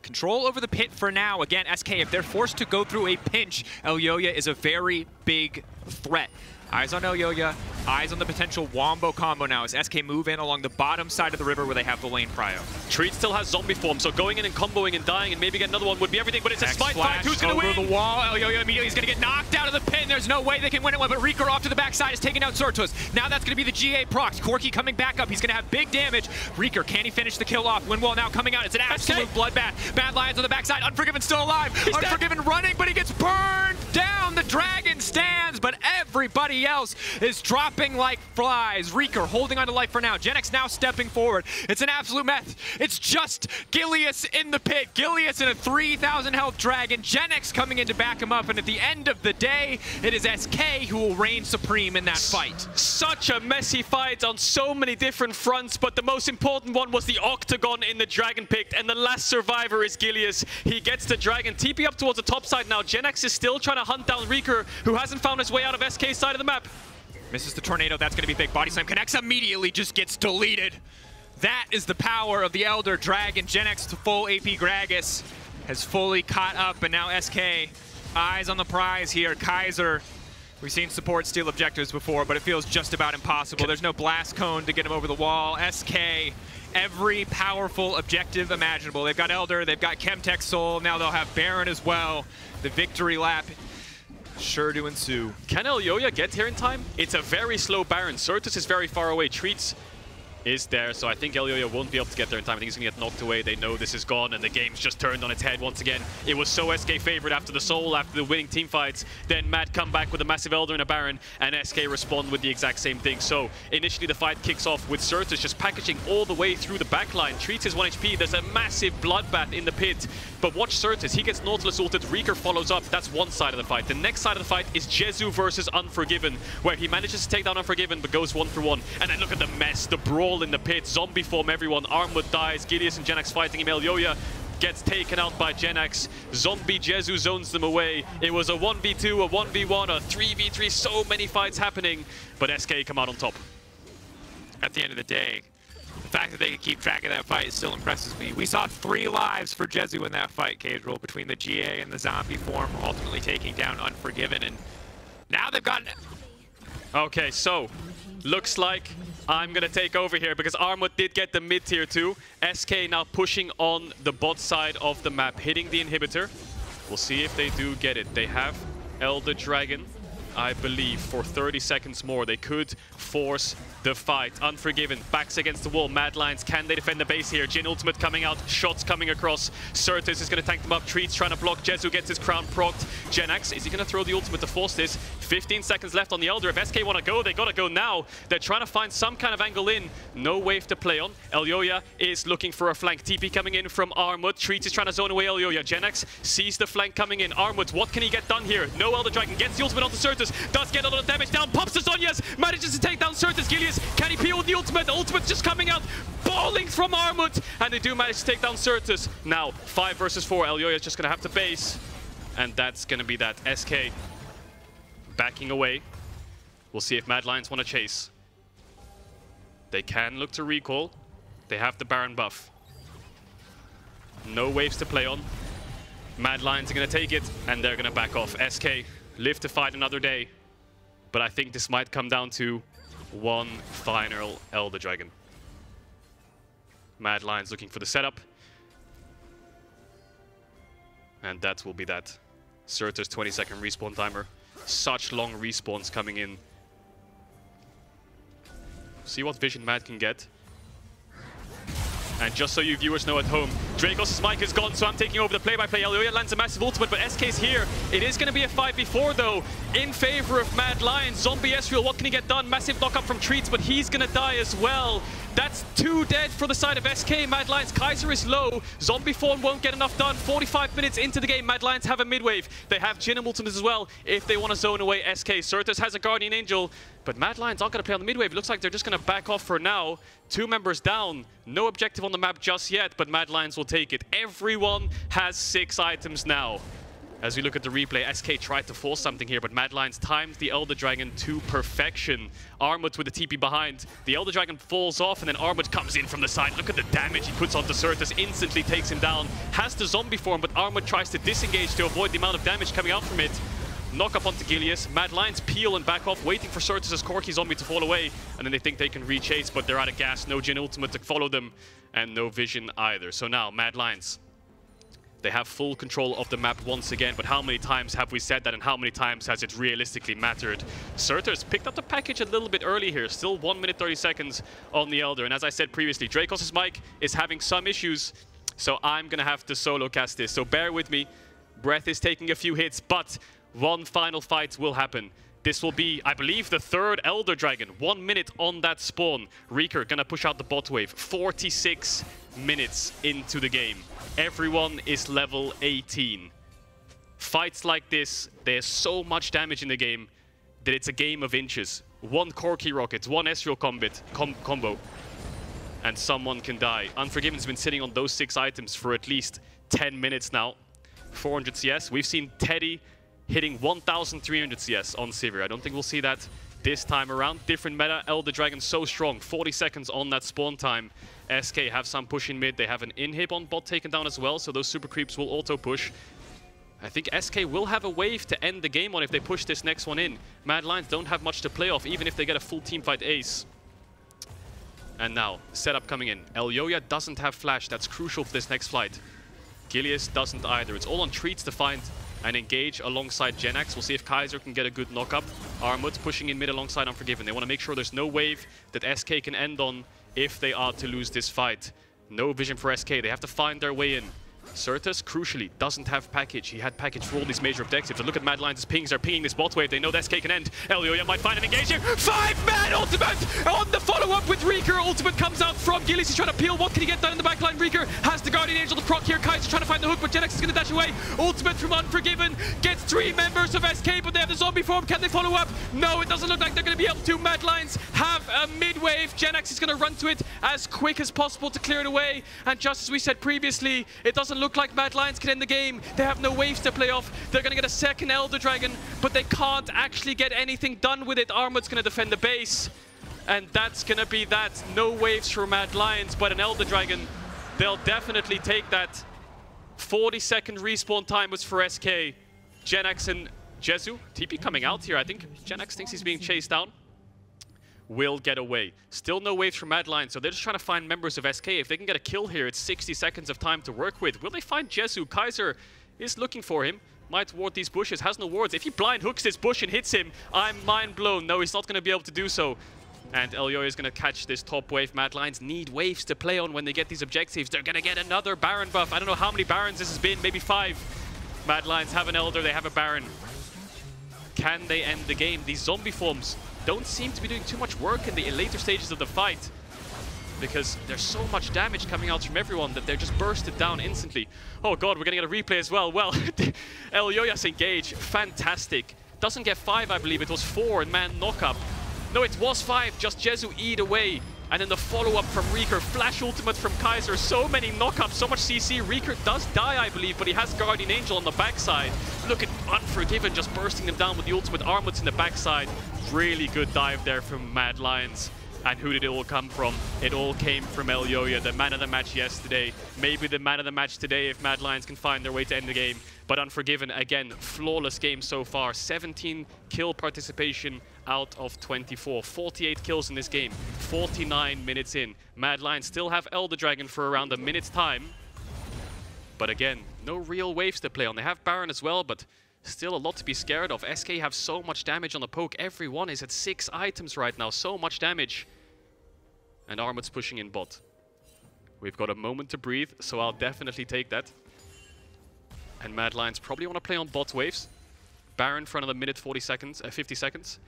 control over the pit for now. Again, SK, if they're forced to go through a pinch, Elyoya is a very big threat. Eyes on Elyoya, eyes on the potential Wombo combo now as SK move in along the bottom side of the river where they have the lane prio. Treatz still has zombie form, so going in and comboing and dying and maybe get another one would be everything, but it's a smite fight. Who's going to win? Over the wall, Elyoya immediately is going to get knocked out of the pin. There's no way they can win it, but Reeker off to the backside is taking out Sertuss. Now that's going to be the GA procs. Corki coming back up. He's going to have big damage. Reeker, can he finish the kill off? Windwall now coming out. It's an absolute bloodbath. Mad Lions on the backside. Unforgiven still alive. Unforgiven running, but he gets burned down. The dragon stands, but everybody else is dropping like flies. Reeker holding on to life for now. Jenax now stepping forward. It's an absolute mess. It's just Gilius in the pit. Gilius in a 3,000 health dragon. Jenax coming in to back him up. And at the end of the day, it is SK who will reign supreme in that fight. Such a messy fight on so many different fronts, but the most important one was the Octagon in the dragon pick. And the last survivor is Gilius. He gets the dragon. TP up towards the top side now. Jenax is still trying to hunt down Reeker, who hasn't found his way out of SK's side of the map. Misses the tornado, that's going to be big. Body slam connects immediately, just gets deleted. That is the power of the Elder Dragon. Jenax to full AP Gragas has fully caught up, and now SK, eyes on the prize here. Kaiser, we've seen support steal objectives before, but it feels just about impossible. There's no blast cone to get him over the wall. SK, every powerful objective imaginable. They've got Elder, they've got Chemtech Soul, now they'll have Baron as well. The victory lap sure to ensue. Can Elyoya get here in time? It's a very slow Baron. Sertuss is very far away. Treatz is there, so I think Elyoya won't be able to get there in time. I think he's going to get knocked away. They know this is gone, and the game's just turned on its head once again. It was so SK favored after the Soul, after the winning team fights. Then Mad come back with a massive Elder and a Baron, and SK respond with the exact same thing. So initially the fight kicks off with Sertuss just packaging all the way through the backline. Treats his 1 HP. There's a massive bloodbath in the pit. But watch Sertuss. He gets Nautilus ulted. Reeker follows up. That's one side of the fight. The next side of the fight is Jezu versus Unforgiven, where he manages to take down Unforgiven, but goes 1-for-1. And then look at the mess, the brawl in the pit. Zombie form everyone. Armut dies. Gilius and Jenax fighting him. Elyoya gets taken out by Jenax. Zombie Jezu zones them away. It was a 1v2, a 1v1, a 3v3. So many fights happening, but SK come out on top. At the end of the day, the fact that they can keep track of that fight still impresses me. We saw 3 lives for Jezu in that fight, Caedrel, between the GA and the zombie form, ultimately taking down Unforgiven, and now they've gotten... Okay, so looks like I'm gonna take over here because Armut did get the mid tier 2. SK now pushing on the bot side of the map, hitting the inhibitor. We'll see if they do get it. They have Elder Dragon, I believe, for 30 seconds more. They could force the fight. Unforgiven, backs against the wall. Mad Lions, can they defend the base here? Jhin ultimate coming out, shots coming across. Sertuss is going to tank them up. Treatz trying to block. Jezu gets his crown procced. Jenax, is he going to throw the ultimate to force this? 15 seconds left on the Elder. If SK want to go, they got to go now. They're trying to find some kind of angle in. No wave to play on. Elyoya is looking for a flank. TP coming in from Armut. Treatz is trying to zone away Elyoya. Jenax sees the flank coming in. Armut, what can he get done here? No Elder Dragon. Gets the ultimate onto Sertuss. Does get a lot of damage down. Pops the Zhonyas. Manages to take down Sertuss. Gilius, can he peel with the ultimate? The ultimate's just coming out. Bowling from Armut. And they do manage to take down Sertuss. Now, 5 versus 4. Elyoya is just going to have to base. And that's going to be that. SK backing away. We'll see if Mad Lions want to chase. They can look to recall. They have the Baron buff. No waves to play on. Mad Lions are going to take it, and they're going to back off. SK live to fight another day. But I think this might come down to one final Elder Dragon. Mad Lions looking for the setup. And that will be that. Sertuss 20-second respawn timer. Such long respawns coming in. See what vision Mad can get. And just so you viewers know at home, Drakos' mic is gone, so I'm taking over the play-by-play. Elyoya lands a massive ultimate, but SK's here. It is going to be a 5v4 though, in favor of Mad Lions. Zombie Ezreal, what can he get done? Massive knock-up from Treatz, but he's going to die as well. That's 2 dead for the side of SK. Mad Lions, Kaiser is low. Zombie form won't get enough done. 45 minutes into the game, Mad Lions have a mid-wave. They have Jhin and ultimates as well if they want to zone away SK. Sertuss has a Guardian Angel, but Mad Lions aren't going to play on the mid-wave. It looks like they're just going to back off for now. 2 members down. No objective on the map just yet, but Mad Lions will take it. Everyone has 6 items now. As we look at the replay, SK tried to force something here, but Mad Lions timed the Elder Dragon to perfection. Armut with the TP behind. The Elder Dragon falls off, and then Armut comes in from the side. Look at the damage he puts onto Sertuss. Instantly takes him down. Has the zombie form, but Armut tries to disengage to avoid the amount of damage coming out from it. Knock up onto Gilius. Mad Lions peel and back off, waiting for Sertuss' Corki zombie to fall away. And then they think they can re-chase, but they're out of gas. No Jhin ultimate to follow them, and no vision either. So now, Mad Lions, they have full control of the map once again, but how many times have we said that, and how many times has it realistically mattered? Sertuss picked up the package a little bit early here, still 1 minute 30 seconds on the Elder, and as I said previously, Drakos' mic is having some issues, so I'm gonna have to solo cast this, so bear with me. Breath is taking a few hits, but one final fight will happen. This will be, I believe, the 3rd Elder Dragon. 1 minute on that spawn. Reeker gonna push out the bot wave. 46 minutes into the game. Everyone is level 18. Fights like this, there's so much damage in the game that it's a game of inches. 1 Corki rocket, 1 Ezreal combo, and someone can die. Unforgiven's been sitting on those 6 items for at least 10 minutes now. 400 CS. We've seen Teddy hitting 1,300 CS on Sivir. I don't think we'll see that this time around. Different meta. Elder Dragon so strong. 40 seconds on that spawn time. SK have some push in mid. They have an inhib on bot taken down as well, so those super creeps will auto push. I think SK will have a wave to end the game on if they push this next one in. Mad Lions don't have much to play off, even if they get a full teamfight ace. And now, setup coming in. Elyoya doesn't have flash. That's crucial for this next fight. Gilius doesn't either. It's all on Treatz to find and engage alongside Jenax. We'll see if Kaiser can get a good knock-up. Armut pushing in mid alongside Unforgiven. They want to make sure there's no wave that SK can end on if they are to lose this fight. No vision for SK. They have to find their way in. Sertuss, crucially, doesn't have package. He had package for all these major objectives. And look at Mad Lions' pings. They're pinging this bot wave. They know that SK can end. Elyoya might find an engage here. 5-man ultimate on the follow-up with Reeker. Ultimate comes out from Gilius. He's trying to peel. What can he get done in the backline? Reeker has the Guardian Angel to proc here. Kaiser trying to find the hook, but Jenax is going to dash away. Ultimate from Unforgiven. Gets 3 members of SK, but they have the zombie form. Can they follow up? No, it doesn't look like they're going to be able to. Mad Lions have a mid-wave. Jenax is going to run to it as quick as possible to clear it away. And just as we said previously, it doesn't look like Mad Lions can end the game. They have no waves to play off. They're going to get a second Elder Dragon, but they can't actually get anything done with it. Armut's going to defend the base, and that's going to be that. No waves for Mad Lions, but an Elder Dragon. They'll definitely take that. 40-second respawn time was for SK. Jenax and Jezu. TP coming out here. I think Jenax thinks he's being chased down. Will get away. Still no waves from Mad Lions, so they're just trying to find members of SK. If they can get a kill here, it's 60 seconds of time to work with. Will they find Jezu? Kaiser is looking for him. Might ward these bushes, has no wards. If he blind hooks this bush and hits him, I'm mind blown. No, he's not going to be able to do so. And Elyoya is going to catch this top wave. Mad Lions need waves to play on when they get these objectives. They're going to get another Baron buff. I don't know how many Barons this has been, maybe 5. Mad Lions have an Elder, they have a Baron. Can they end the game? These zombie forms don't seem to be doing too much work in the later stages of the fight, because there's so much damage coming out from everyone that they're just bursted down instantly. Oh god, we're gonna get a replay as well. Well, Elyoya's engage, fantastic. Doesn't get 5, I believe. It was 4 and man knock-up. No, it was 5, just Jezu eat away. And then the follow-up from Reeker, flash ultimate from Kaiser, so many knock-ups, so much CC. Reeker does die, I believe, but he has Guardian Angel on the backside. Look at Unforgiven just bursting them down with the ultimate. Armut's in the backside. Really good dive there from Mad Lions. And who did it all come from? It all came from Elyoya, the man of the match yesterday. Maybe the man of the match today if Mad Lions can find their way to end the game. But Unforgiven, again, flawless game so far. 17 kill participation out of 24. 48 kills in this game. 49 minutes in. Mad Lions still have Elder Dragon for around a minute's time. But again, no real waves to play on. They have Baron as well, but still a lot to be scared of. SK have so much damage on the poke. Everyone is at 6 items right now. So much damage. And Armut's pushing in bot. We've got a moment to breathe, so I'll definitely take that. And Mad Lions probably want to play on bot waves. Baron for another minute 50 seconds.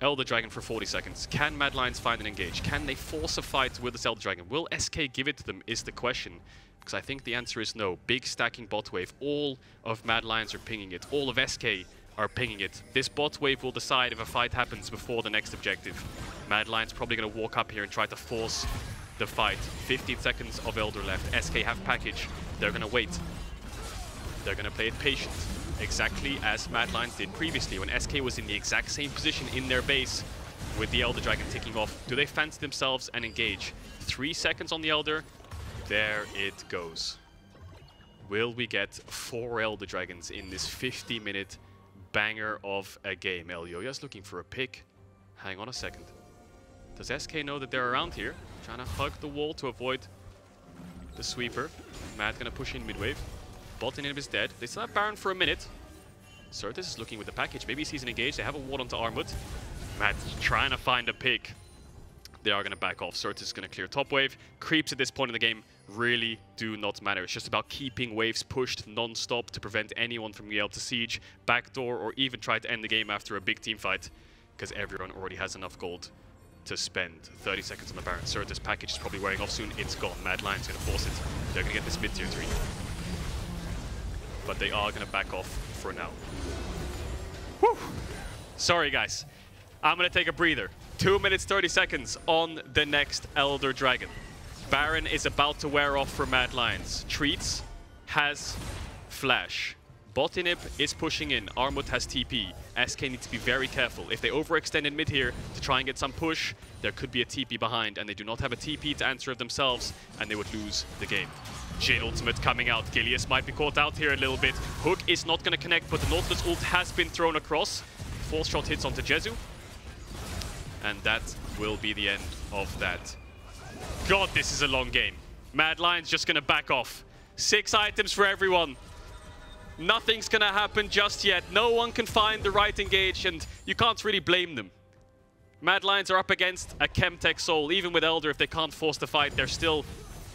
Elder Dragon for 40 seconds. Can Mad Lions find an engage? Can they force a fight with this Elder Dragon? Will SK give it to them is the question. Because I think the answer is no. Big stacking bot wave. All of Mad Lions are pinging it. All of SK are pinging it. This bot wave will decide if a fight happens before the next objective. Mad Lions probably going to walk up here and try to force the fight. 15 seconds of Elder left. SK have package. They're gonna wait. They're gonna play it patient. Exactly as Mad Lions did previously when SK was in the exact same position in their base with the Elder Dragon ticking off. Do they fancy themselves and engage? 3 seconds on the Elder. There it goes. Will we get 4 Elder Dragons in this 50-minute banger of a game? Elyoya's looking for a pick. Hang on a second. Does SK know that they're around here? Trying to hug the wall to avoid the sweeper. Mad gonna push in mid-wave. Bot inhib is dead. They still have Baron for a minute. Sertuss is looking with the package. Maybe he sees an engage. They have a ward onto Armut. Mad trying to find a pick. They are going to back off. Sertuss is going to clear top wave. Creeps at this point in the game really do not matter. It's just about keeping waves pushed non-stop to prevent anyone from being able to siege, backdoor, or even try to end the game after a big team fight, because everyone already has enough gold to spend. 30 seconds on the Baron. Sertuss package is probably wearing off soon. It's gone. Mad Lion's going to force it. They're going to get this mid-tier 3. But they are going to back off for now. Whew. Sorry, guys. I'm going to take a breather. 2 minutes, 30 seconds on the next Elder Dragon. Baron is about to wear off for Mad Lions. Treatz has flash. Bot inhib is pushing in. Armut has TP. SK needs to be very careful. If they overextend in mid here to try and get some push, there could be a TP behind, and they do not have a TP to answer of themselves, and they would lose the game. Jhin ultimate coming out. Gilius might be caught out here a little bit. Hook is not going to connect, but the Nautilus ult has been thrown across. False shot hits onto Jezu. And that will be the end of that. God, this is a long game. Mad Lions just going to back off. 6 items for everyone. Nothing's going to happen just yet. No one can find the right engage, and you can't really blame them. Mad Lions are up against a Chemtech Soul. Even with Elder, if they can't force the fight, they're still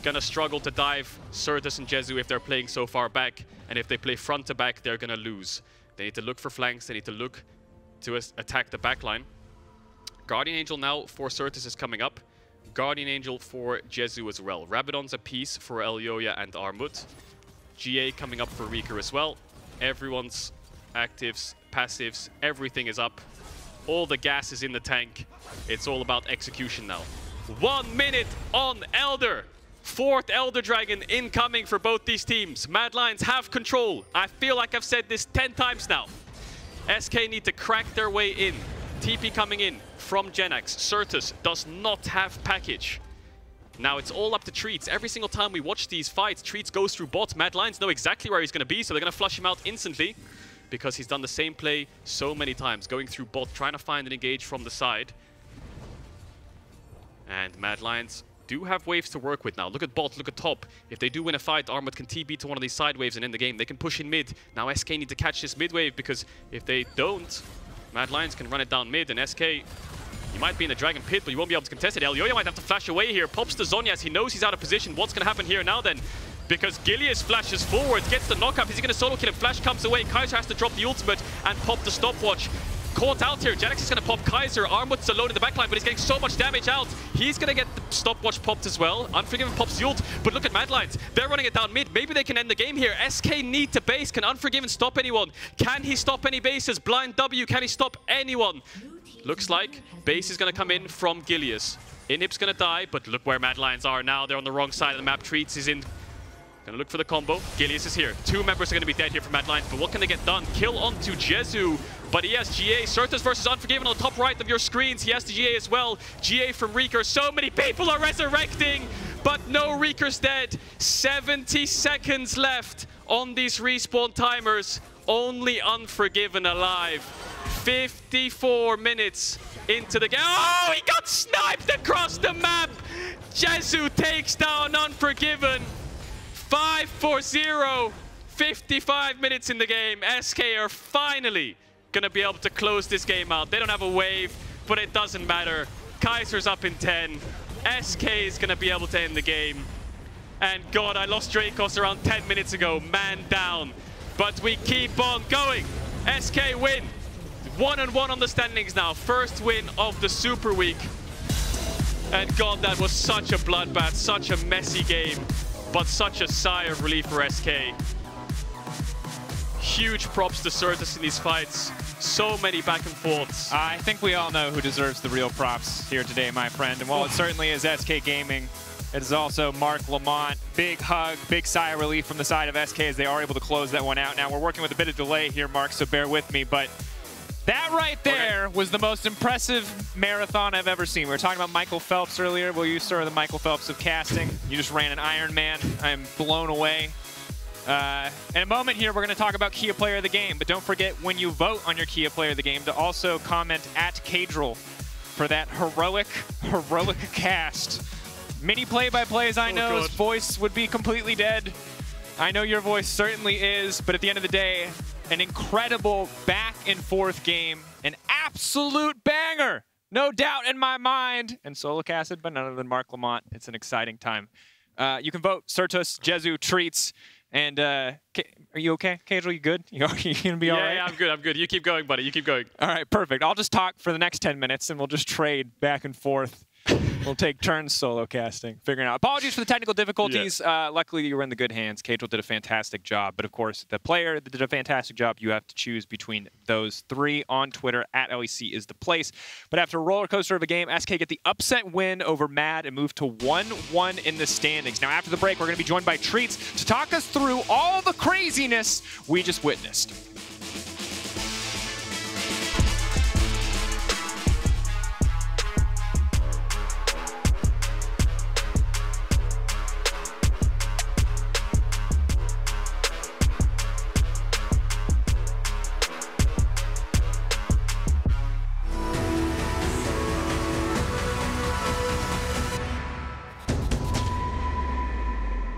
going to struggle to dive Sertuss and Jezu if they're playing so far back. And if they play front to back, they're going to lose. They need to look for flanks. They need to look to attack the backline. Guardian Angel now for Sertuss is coming up. Guardian Angel for Jezu as well. Rabadon's a piece for Elyoya and Armut. GA coming up for Reeker as well. Everyone's actives, passives, everything is up. All the gas is in the tank. It's all about execution now. 1 minute on Elder. 4th Elder Dragon incoming for both these teams. Mad Lions have control. I feel like I've said this 10 times now. SK need to crack their way in. TP coming in from Jenax. Sertuss does not have package. Now it's all up to Treatz. Every single time we watch these fights, Treatz goes through bot. Mad Lions know exactly where he's going to be, so they're going to flush him out instantly because he's done the same play so many times, going through bot, trying to find an engage from the side. And Mad Lions do have waves to work with now. Look at bot, look at top. If they do win a fight, Armut can TB to one of these side waves and end the game. They can push in mid. Now SK need to catch this mid wave, because if they don't, Mad Lions can run it down mid, and SK, you might be in the Dragon Pit, but you won't be able to contest it. Elyoya might have to flash away here. Pops to Zhonya as he knows he's out of position. What's going to happen here now then? Because Gilius flashes forward, gets the knockup. Is he going to solo kill him? Flash comes away. Kaiser has to drop the ultimate and pop the stopwatch. Caught out here. Jenax is going to pop Kaiser. Armut's alone in the backline, but he's getting so much damage out. He's going to get the stopwatch popped as well. Unforgiven pops the ult, but look at Mad Lions. They're running it down mid. Maybe they can end the game here. SK need to base. Can Unforgiven stop anyone? Can he stop any bases? Blind W, can he stop anyone? Looks like base is going to come in from Gilius. Inhib's going to die, but look where Mad Lions are now. They're on the wrong side of the map. Treatz is in. Gonna look for the combo. Gilius is here. 2 members are gonna be dead here for Mad Lions, but what can they get done? Kill onto Jezu, but he has GA. Sertuss versus Unforgiven on the top right of your screens. He has the GA as well. GA from Reeker. So many people are resurrecting, but no Reeker's dead. 70 seconds left on these respawn timers. Only Unforgiven alive. 54 minutes into the game. Oh, he got sniped across the map. Jezu takes down Unforgiven. 5-4-0, 55 minutes in the game. SK are finally gonna be able to close this game out. They don't have a wave, but it doesn't matter. Kaiser's up in 10. SK is gonna be able to end the game. And God, I lost Drakos around 10 minutes ago, man down. But we keep on going. SK win. 1-1 on the standings now. First win of the Super Week. And God, that was such a bloodbath, such a messy game. But such a sigh of relief for SK. Huge props to Sertuss in these fights. So many back and forths. I think we all know who deserves the real props here today, my friend. And while it certainly is SK Gaming, It is also Mark Lamont. Big hug, big sigh of relief from the side of SK as they are able to close that one out. Now, we're working with a bit of delay here, Mark, so bear with me, but that right there was the most impressive marathon I've ever seen. We were talking about Michael Phelps earlier. Well, you sir are the Michael Phelps of casting. You just ran an Iron Man. I am blown away. In a moment here, we're going to talk about Kia Player of the Game, but don't forget when you vote on your Kia Player of the Game to also comment at Caedrel for that heroic cast. Many play-by-plays, I know, his voice would be completely dead. I know your voice certainly is, but at the end of the day, an incredible back-and-forth game, an absolute banger, no doubt in my mind, and solo casted by none other than Mark Lamont. It's an exciting time. You can vote Sertuss, Jezu, Treatz, and are you okay? Caedrel, you good? You gonna be all right? Yeah, I'm good. You keep going, buddy. You keep going. All right, perfect. I'll just talk for the next 10 minutes, and we'll just trade back and forth. We'll take turns solo casting, figuring out. Apologies for the technical difficulties. Yeah. Luckily, you were in the good hands. Caedrel did a fantastic job. But of course, the player that did a fantastic job, you have to choose between those three on Twitter. At LEC is the place. But after a roller coaster of a game, SK get the upset win over Mad and move to 1-1 in the standings. Now, after the break, we're going to be joined by Treatz to talk us through all the craziness we just witnessed.